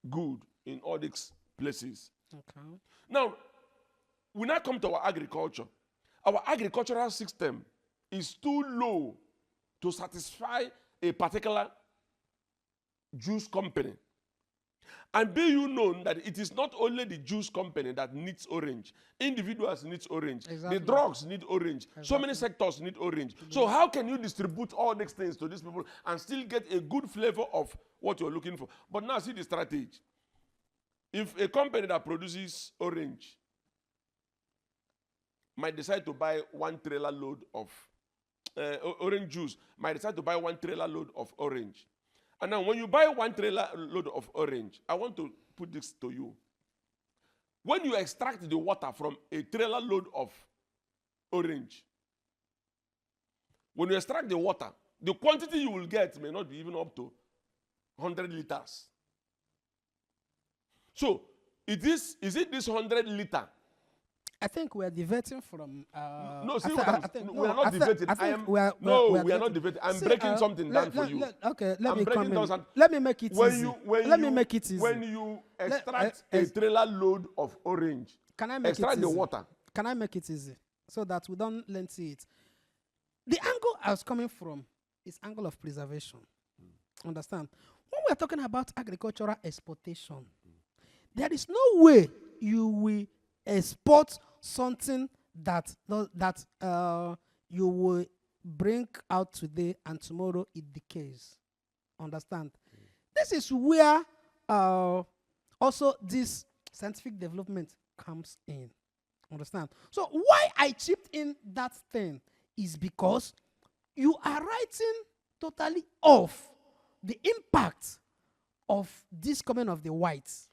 good in all these places. Okay. Now, we now come to our agriculture. Our agricultural system is too low to satisfy a particular juice company. And be you known that it is not only the juice company that needs orange. Individuals need orange. Exactly. The drugs need orange. Exactly. So many sectors need orange. Mm-hmm. So how can you distribute all these things to these people and still get a good flavor of what you're looking for? But now see the strategy. If a company that produces orange might decide to buy 1 trailer load of orange juice, might decide to buy 1 trailer load of orange. And now when you buy 1 trailer load of orange, I want to put this to you. When you extract the water from a trailer load of orange, when you extract the water, the quantity you will get may not be even up to 100 liters. So, is it this 100 liter I think we are diverting from. No, see I, what th- I'm. I think We are no. not debating. I I think am. we No, are we are not diverting. debating. I'm See, breaking something down for you. okay, let I'm me breaking come down in. something. Let me make it When easy. you when Let you me make it easy. when you Let- extract a ex- trailer load of orange, can I make it extract the easy? water. Can I make it easy so that we don't lengthy it? The angle I was coming from is angle of preservation. Understand? When we are talking about agricultural exportation, there is no way you will export something that you will bring out today and tomorrow it decays. Understand? This is where also this scientific development comes in. Understand? So why I chipped in that thing is because you are writing totally off the impact of this coming of the whites.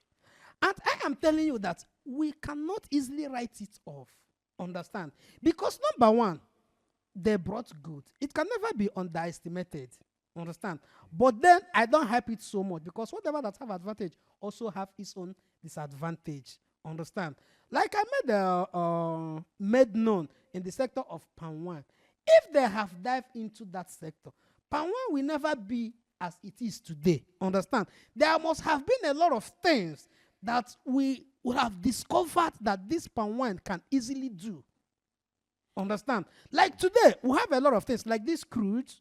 And I am telling you that we cannot easily write it off. Understand? Because number one, they brought good. It can never be underestimated. Understand? But then I don't hype it so much because whatever that have advantage also have its own disadvantage. Understand? Like I made known in the sector of palm wine. If they have dived into that sector, palm wine will never be as it is today. Understand? There must have been a lot of things that we would have discovered that this palm wine can easily do. Understand? Like today, we have a lot of things like this crude.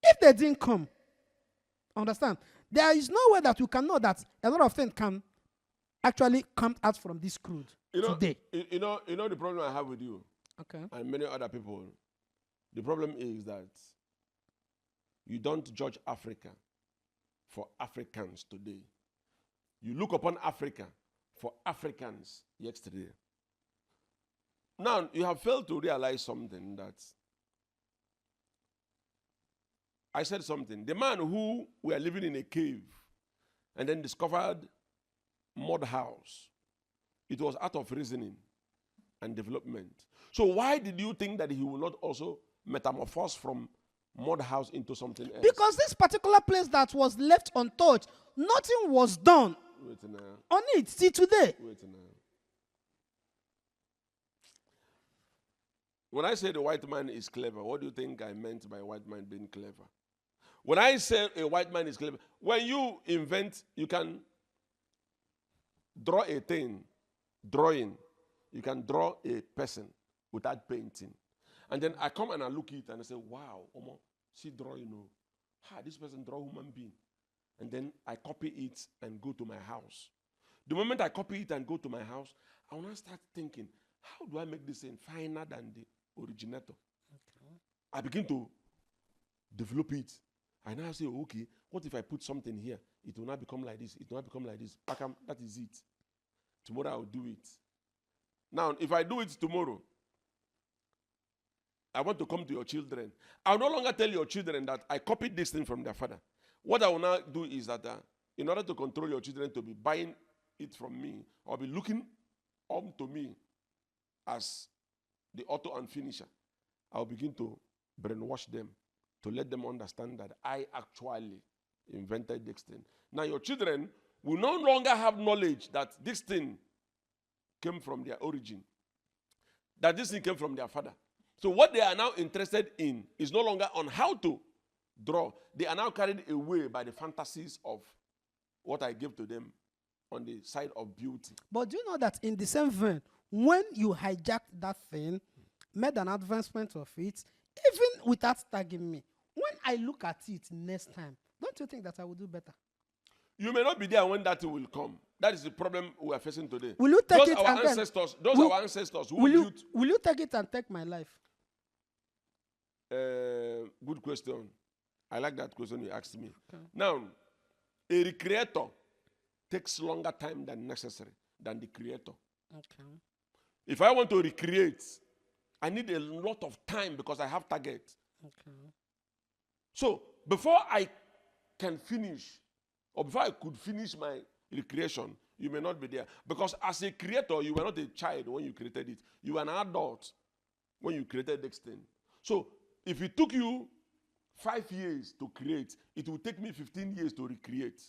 If they didn't come, understand? There is no way that you can know that a lot of things can actually come out from this crude today. You know the problem I have with you, Okay. and many other people. The problem is that you don't judge Africa for Africans today. You look upon Africa for Africans yesterday. Now, you have failed to realize something that I said something. The man who were living in a cave and then discovered mud house, it was out of reasoning and development. So why did you think that he will not also metamorphose from mud house into something else? Because this particular place that was left untouched, nothing was done Wait now. on it. See today. Wait now. When I say the white man is clever, what do you think I meant by white man being clever? When I say a white man is clever, when you invent, you can draw a thing, drawing. You can draw a person without painting. And then I come and I look at it and I say, wow, Omo, see drawing. This person draw human being. And then I copy it and go to my house. The moment I copy it and go to my house, I want to start thinking, how do I make this thing finer than the originator? Okay. I begin to develop it. I now say, okay, what if I put something here? It will not become like this. It will not become like this. That is it. Tomorrow I will do it. Now, if I do it tomorrow, I want to come to your children. I will no longer tell your children that I copied this thing from their father. What I will now do is that in order to control your children to be buying it from me or be looking up to me as the author and finisher, I'll begin to brainwash them to let them understand that I actually invented this thing. Now your children will no longer have knowledge that this thing came from their origin, that this thing came from their father. So what they are now interested in is no longer on how to draw. They are now carried away by the fantasies of what I gave to them on the side of beauty. But do you know that in the same vein, when you hijacked that thing, made an advancement of it, even without tagging me, when I look at it next time, don't you think that I will do better? You may not be there when that will come. That is the problem we are facing today. Will you take those it our and ancestors, then, those our ancestors who built. Will you take it and take my life? Good question. I like that question you asked me. Okay. Now, a recreator takes longer time than necessary than the creator. Okay. If I want to recreate, I need a lot of time because I have target. Okay. So before I can finish, or before I could finish my recreation, you may not be there. Because as a creator, you were not a child when you created it. You were an adult when you created this thing. So if it took you 5 years to create, it will take me 15 years to recreate.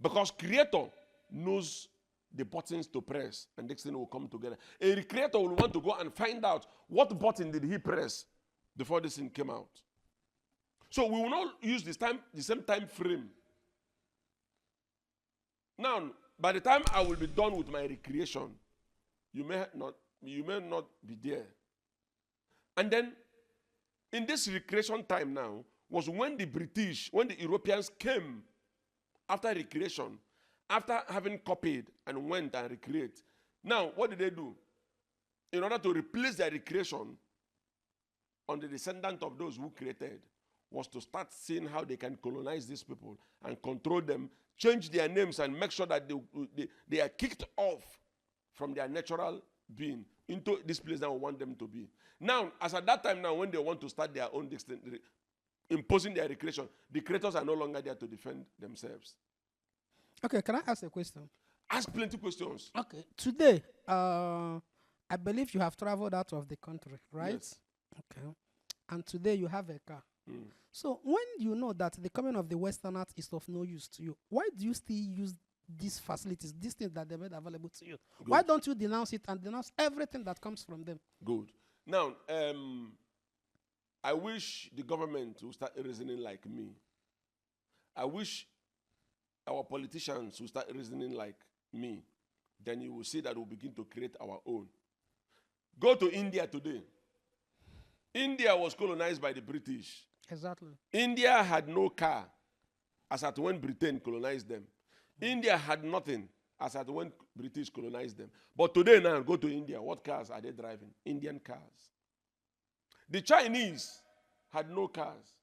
Because creator knows the buttons to press, and next thing will come together. A recreator will want to go and find out what button did he press before this thing came out. So we will not use the same time frame. Now, by the time I will be done with my recreation, you may not be there. And then, in this recreation time now, was when the Europeans came after recreation, after having copied and went and recreate. Now, what did they do? In order to replace their recreation on the descendant of those who created, was to start seeing how they can colonize these people and control them, change their names, and make sure that they are kicked off from their natural being into this place that we want them to be. Now, as at that time now, when they want to start their own imposing their recreation, the creators are no longer there to defend themselves. Okay, can I ask a question? Ask plenty questions. Okay, today, I believe you have traveled out of the country, right? Yes. Okay. And today you have a car. Mm. So when you know that the coming of the Westerners is of no use to you, why do you still use these facilities, these things that they made available to you? Good. Why don't you denounce it and denounce everything that comes from them? Good. Now, I wish the government would start reasoning like me. I wish our politicians would start reasoning like me. Then you will see that we'll begin to create our own. Go to India today. India was colonized by the British. Exactly. India had no car, as at when Britain colonized them. India had nothing, as at when British colonized them. But today now, go to India. What cars are they driving? Indian cars. The Chinese had no cars.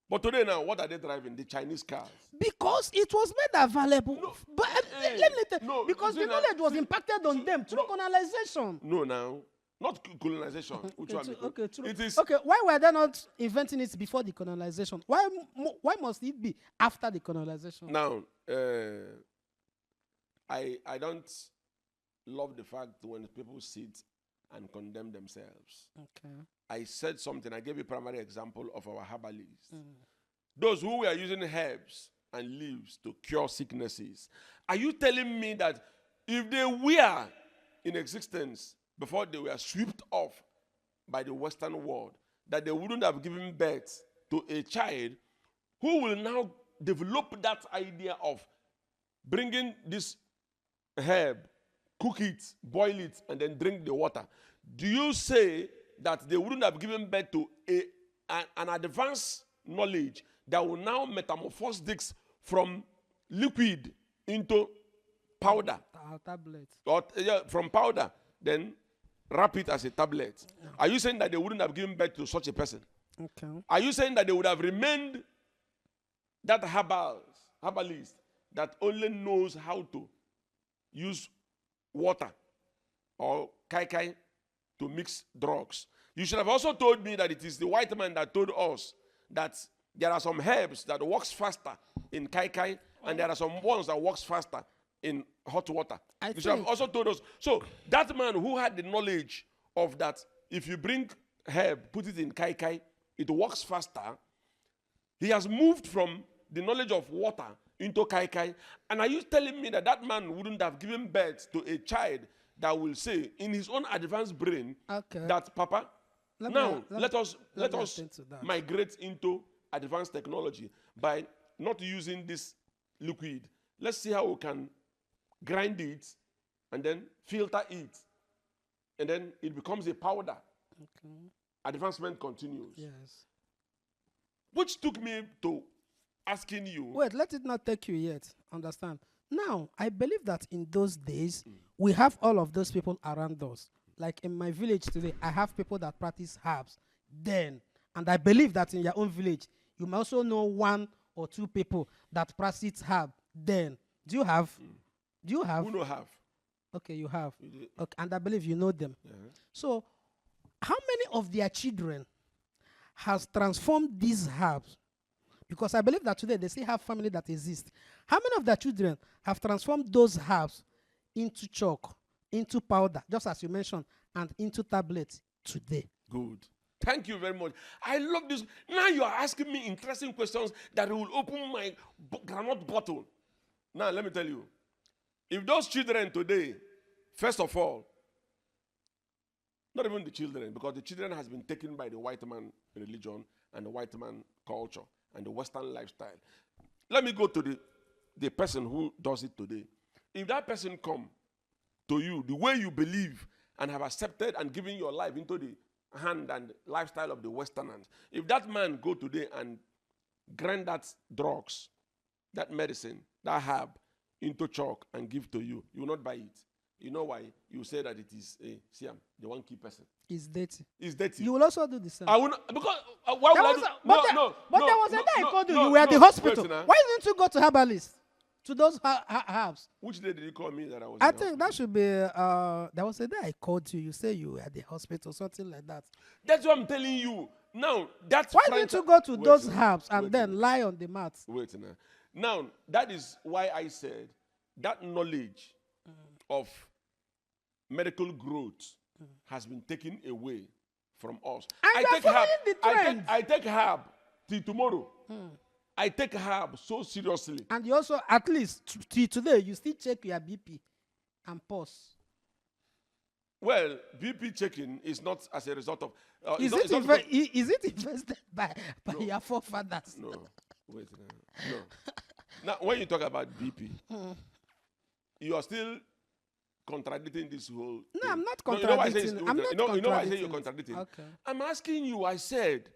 But today now, what are they driving? The Chinese cars. Because it was made available. No. But let me tell you, because the knowledge was impacted on them through colonization. No, now. Not colonization. Which one? Okay, true. It is. Okay, why were they not inventing it before the colonization? Why must it be after the colonization? Now, I don't love the fact when people sit and condemn themselves. Okay. I said something. I gave you a primary example of our herbalists. Those who were using herbs and leaves to cure sicknesses. Are you telling me that if they were in existence before they were swept off by the Western world, that they wouldn't have given birth to a child who will now develop that idea of bringing this herb, cook it, boil it, and then drink the water? Do you say that they wouldn't have given birth to an advanced knowledge that will now metamorphose this from liquid into powder? Tablet. Or from powder, then wrap it as a tablet. No. Are you saying that they wouldn't have given birth to such a person? Okay. Are you saying that they would have remained that herbalist that only knows how to use water or kai to mix drugs? You should have also told me that it is the white man that told us that there are some herbs that works faster in kai and there are some ones that works faster in hot water. You should have also told us. So that man who had the knowledge of that, if you bring herb, put it in kai, it works faster. He has moved from the knowledge of water into kai. And are you telling me that that man wouldn't have given birth to a child that will say in his own advanced brain that, Papa, let us migrate into advanced technology by not using this liquid. Let's see how we can grind it and then filter it. And then it becomes a powder. Okay. Advancement continues. Yes. Which took me to asking you. Wait, let it not take you yet. Understand? Now, I believe that in those days, we have all of those people around us. Like in my village today, I have people that practice herbs. Then, and I believe that in your own village, you may also know one or two people that practice herb. Then, do you have? Do you have? Who don't have? Okay, you have. Okay, and I believe you know them. Yeah. So, how many of their children has transformed these herbs? Because I believe that today they still have family that exist. How many of their children have transformed those herbs into chalk, into powder, just as you mentioned, and into tablets today? Good. Thank you very much. I love this. Now you are asking me interesting questions that will open my granite bottle. Now let me tell you. If those children today, first of all, not even the children, because the children has been taken by the white man religion and the white man culture and the Western lifestyle. Let me go to the person who does it today. If that person come to you, the way you believe and have accepted and given your life into the hand and lifestyle of the Westerners, if that man go today and grind that drugs, that medicine, that herb into chalk and give to you, you will not buy it. You know why? You say that it is a Siam, the one key person. It's dirty. It's dirty. You will also do the same. I will not, because why would I do? But there was a day I called you. You were at the hospital. Why didn't you go to herbalist? To those herbs. Which day did you call me that I was? I think that should be. There was a day I called you. You say you were at the hospital, something like that. That's what I'm telling you. Now that's why didn't you go to those herbs and then lie on the mat? Wait now. Now that is why I said that knowledge of medical growth has been taken away from us. And I take herb till tomorrow. I take herb so seriously. And you also, at least till today, you still check your BP and pulse. Well, BP checking is not as a result of. Is it invested by your forefathers? No, wait. No. Now, when you talk about BP, you are still contradicting this whole. No, thing. I'm not contradicting. You know why I say you're contradicting? Okay. I'm asking you. I said,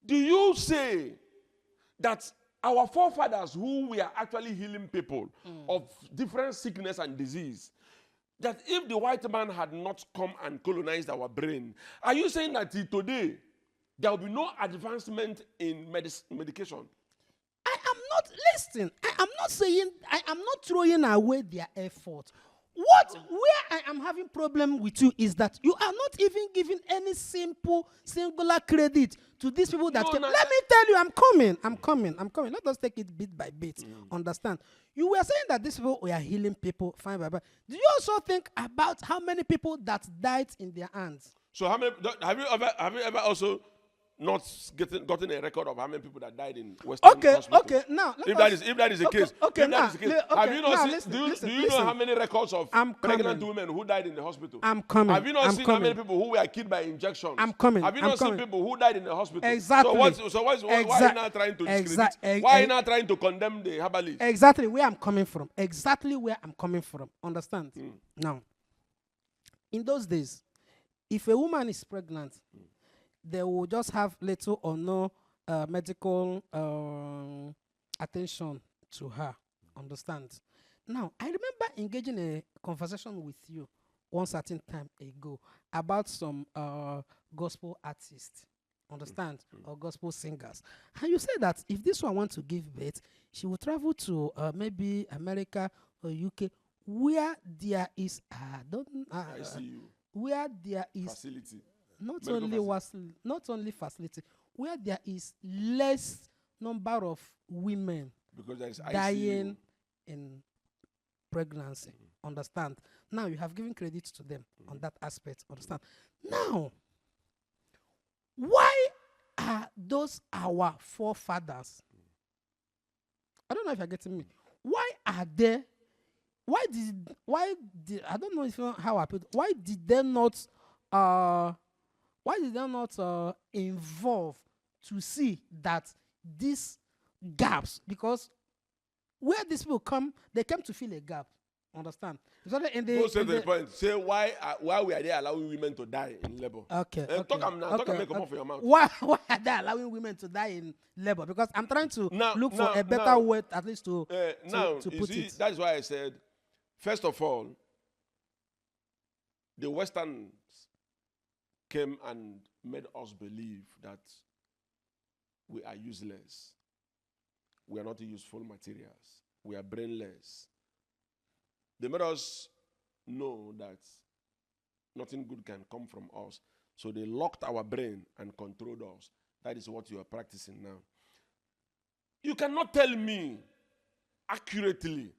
do you say that our forefathers, who were actually healing people of different sickness and disease, that if the white man had not come and colonized our brain, are you saying that today there will be no advancement in medication? I am not listening. I am not saying, I am not throwing away their effort. Where I am having problem with you is that you are not even giving any singular credit to these people that came. Let me tell you, I'm coming. Let us take it bit by bit. Understand? You were saying that these people were healing people. Fine, bye. Do you also think about how many people that died in their hands? So have you ever also not gotten a record of how many people that died in Western hospital? Okay. Now, if that is the case, have you not seen? Do you know how many records of pregnant women who died in the hospital? I'm coming. Have you not seen how many people who were killed by injections? I'm coming. Have you not seen people who died in the hospital? Exactly. Why are you not trying to discredit? Why are you not trying to condemn the herbalists? Exactly where I'm coming from. Understand? Now, in those days, if a woman is pregnant, they will just have little or no medical attention to her. Understand? Now, I remember engaging a conversation with you one certain time ago about some gospel artists. Understand? Or gospel singers. And you said that if this one wants to give birth, she will travel to maybe America or UK, where there is where there is facility. Not only facility, where there is less number of women because there is dying in pregnancy. Understand? Now you have given credit to them on that aspect. Understand? Now, why are those our forefathers? I don't know if you're getting me. Why are they? Why did I don't know if you know how I put it. Why did they not involve to see that these gaps, because where these people come, they came to fill a gap. Understand? Go say the point. Say why we are they allowing women to die in labor? Okay. Talk and make come off your mouth. Why are they allowing women to die in labor? Because I'm trying to look for a better way, at least to put it. That's why I said, first of all, the Westerns came and made us believe that we are useless. We are not useful materials. We are brainless. They made us know that nothing good can come from us. So they locked our brain and controlled us. That is what you are practicing now. You cannot tell me accurately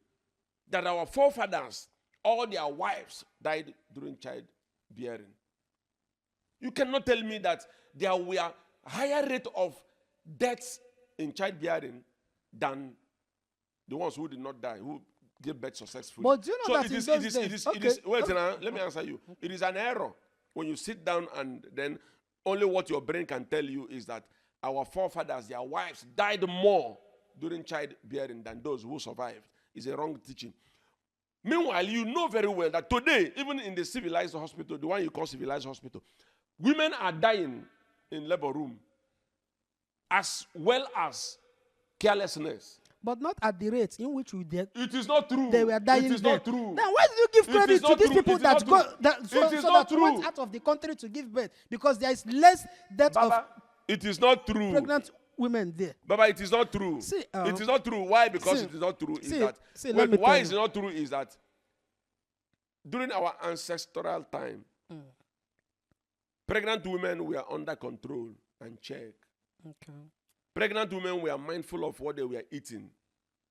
that our forefathers, all their wives, died during childbearing. You cannot tell me that there were higher rate of deaths in childbearing than the ones who did not die, who give birth successfully. But do you know that in those days? It is, wait now, let me answer you. It is an error when you sit down and then only what your brain can tell you is that our forefathers, their wives, died more during childbearing than those who survived. It's a wrong teaching. Meanwhile, you know very well that today, even in the civilized hospital, the one you call civilized hospital, women are dying in labor room as well as carelessness. But not at the rate in which we did. It is not true. They were dying. It is not true. Then why did you give credit to these people that went out of the country to give birth? Because there is less death of it is not true. Pregnant women there. Baba, it is not true. See, it is not true. Why? Because it is not true. Why is it not true? Is that during our ancestral time, pregnant women were under control and check. Okay. Pregnant women were mindful of what they were eating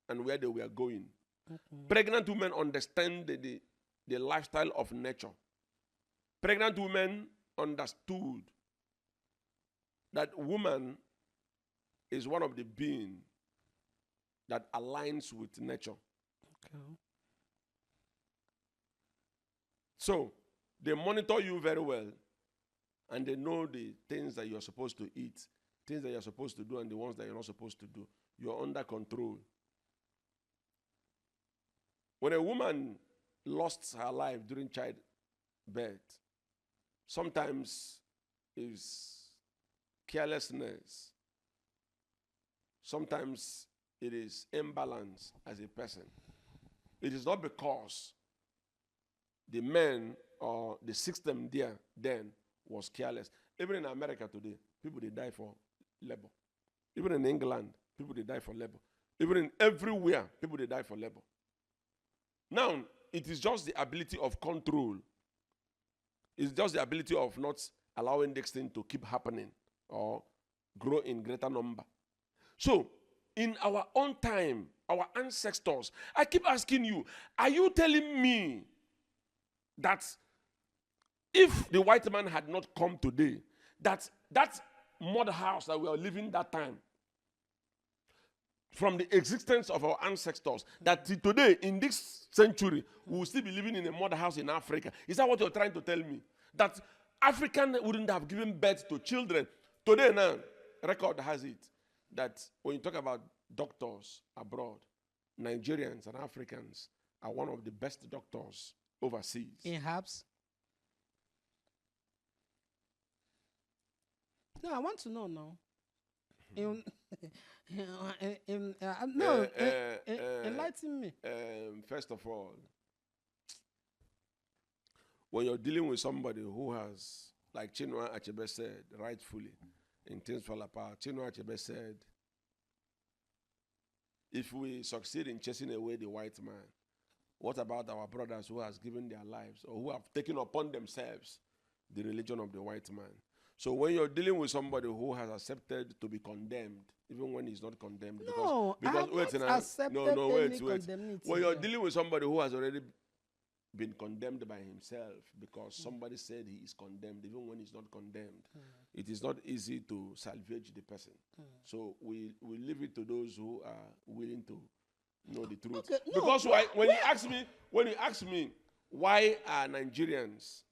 and where they were going. Okay. Pregnant women understand the lifestyle of nature. Pregnant women understood that woman is one of the beings that aligns with nature. Okay. So they monitor you very well, and they know the things that you're supposed to eat, things that you're supposed to do, and the ones that you're not supposed to do. You're under control. When a woman lost her life during childbirth, sometimes it's carelessness. Sometimes it is imbalance as a person. It is not because the men or the system there then was careless. Even in America today, people they die for labor. Even in England, people they die for labor. Even in everywhere, people they die for labor. Now, it is just the ability of control. It's just the ability of not allowing this thing to keep happening or grow in greater number. So, in our own time, our ancestors, I keep asking you, are you telling me that if the white man had not come today, that mud house that we are living that time, from the existence of our ancestors, that today, in this century, we will still be living in a mud house in Africa? Is that what you're trying to tell me? That African wouldn't have given birth to children? Today now, record has it that when you talk about doctors abroad, Nigerians and Africans are one of the best doctors overseas. In Habs? No, I want to know now. Enlighten me. First of all, when you're dealing with somebody who has, like Chinua Achebe said, rightfully, in Things Fall Apart, Chinua Achebe said, if we succeed in chasing away the white man, what about our brothers who has given their lives or who have taken upon themselves the religion of the white man? So when you're dealing with somebody who has accepted to be condemned, even when he's not condemned, when you're dealing with somebody who has already been condemned by himself because somebody said he is condemned, even when he's not condemned, it is not easy to salvage the person. So we leave it to those who are willing to know the truth. Okay, no, because when you ask me why are Nigerians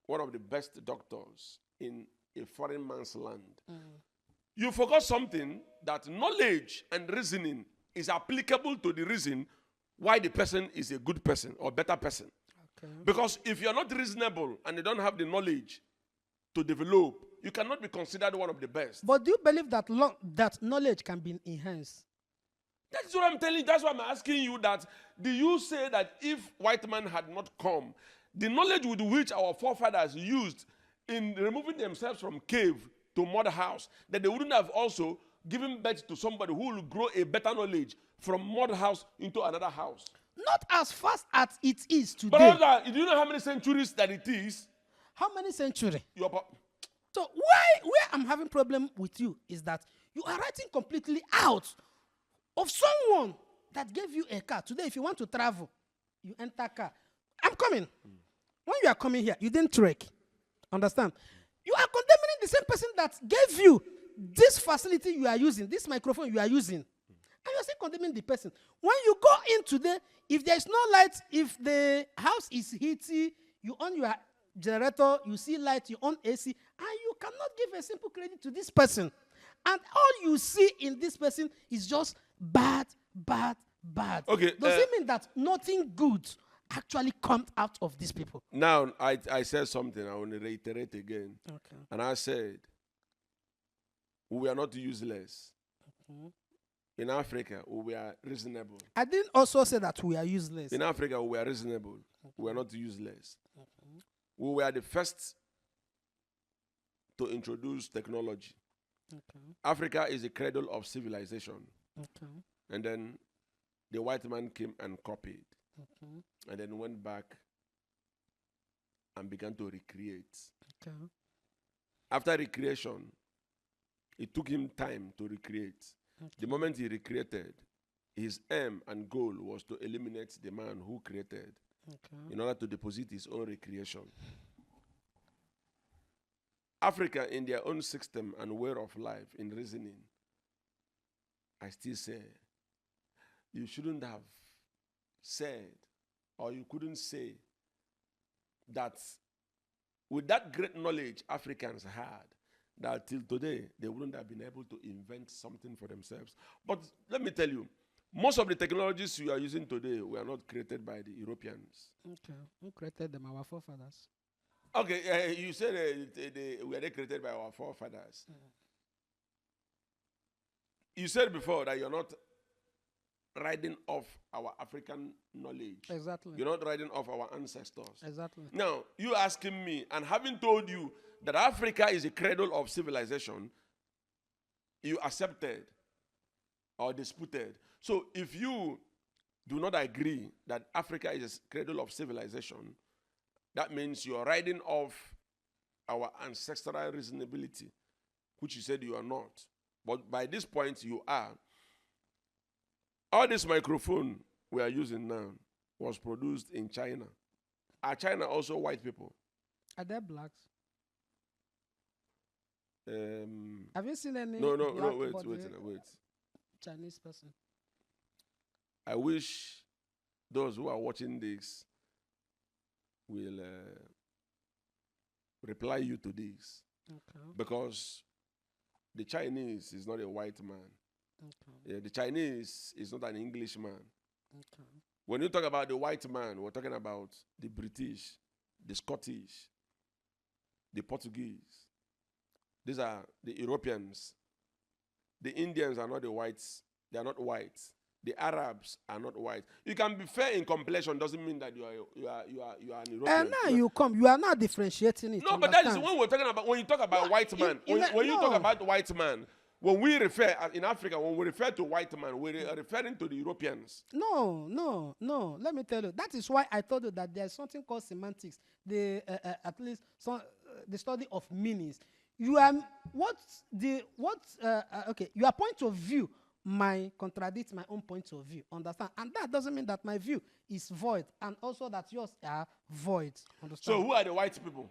one of the best doctors in a foreign man's land, you forgot something, that knowledge and reasoning is applicable to the reason why the person is a good person or better person. Okay. Because if you're not reasonable and you don't have the knowledge to develop, you cannot be considered one of the best. But do you believe that that knowledge can be enhanced? That's what I'm telling you. That's why I'm asking you that. Do you say that if white man had not come, the knowledge with which our forefathers used in removing themselves from cave to mud house, that they wouldn't have also given birth to somebody who will grow a better knowledge from mud house into another house? Not as fast as it is today. But do you know how many centuries that it is? How many centuries? So where I'm having problem with you is that you are writing completely out of someone that gave you a car. Today, if you want to travel, you enter car. I'm coming. When you are coming here, you didn't trek. Understand? You are condemning the same person that gave you this facility you are using, this microphone you are using. And you're still condemning the person. When you go in today, if there is no light, if the house is heaty, you on your generator, you see light, you on AC, and you cannot give a simple credit to this person. And all you see in this person is just bad, bad, bad. Okay, Does it mean that nothing good actually comes out of these people? Now, I said something, I want to reiterate again. Okay. And I said, we are not useless. In Africa, we are reasonable. I didn't also say that we are useless. In Africa, we are reasonable. We are not useless. We were the first to introduce technology. Africa is the cradle of civilization. And then the white man came and copied. And then went back and began to recreate. After recreation, it took him time to recreate. The moment he recreated, his aim and goal was to eliminate the man who created in order to deposit his own recreation. Africa, in their own system and way of life, in reasoning, I still say, you shouldn't have said, or you couldn't say, that with that great knowledge Africans had, that till today, they wouldn't have been able to invent something for themselves. But let me tell you, most of the technologies you are using today were not created by the Europeans. Who created them? Our forefathers. Okay, you said were they created by our forefathers. You said before that you're not riding off our African knowledge. Exactly. You're not riding off our ancestors. Exactly. Now, you asking me, and having told you that Africa is a cradle of civilization, you accepted or disputed. So if you do not agree that Africa is a cradle of civilization, that means you are riding off our ancestral reasonability, which you said you are not. But by this point, you are. All this microphone we are using now was produced in China. Are China also white people? Are they blacks? Have you seen any No, black wait. Chinese person? I wish those who are watching this will reply you to this. Because the Chinese is not a white man. The Chinese is not an Englishman. When you talk about the white man, we're talking about the British, the Scottish, the Portuguese. These are the Europeans. The Indians are not the whites. They are not white. The Arabs are not white. You can be fair in complexion, doesn't mean that you are an European. And now you are not differentiating it. No, but that is when we're talking about, when you talk about white man, when you talk about white man, when we refer, in Africa, when we refer to white man, we're referring to the Europeans. No. Let me tell you. That is why I told you that there's something called semantics. At least the study of meanings. Your point of view might contradict my own point of view. Understand? And that doesn't mean that my view is void, and also that yours are void. Understand? So who are the white people?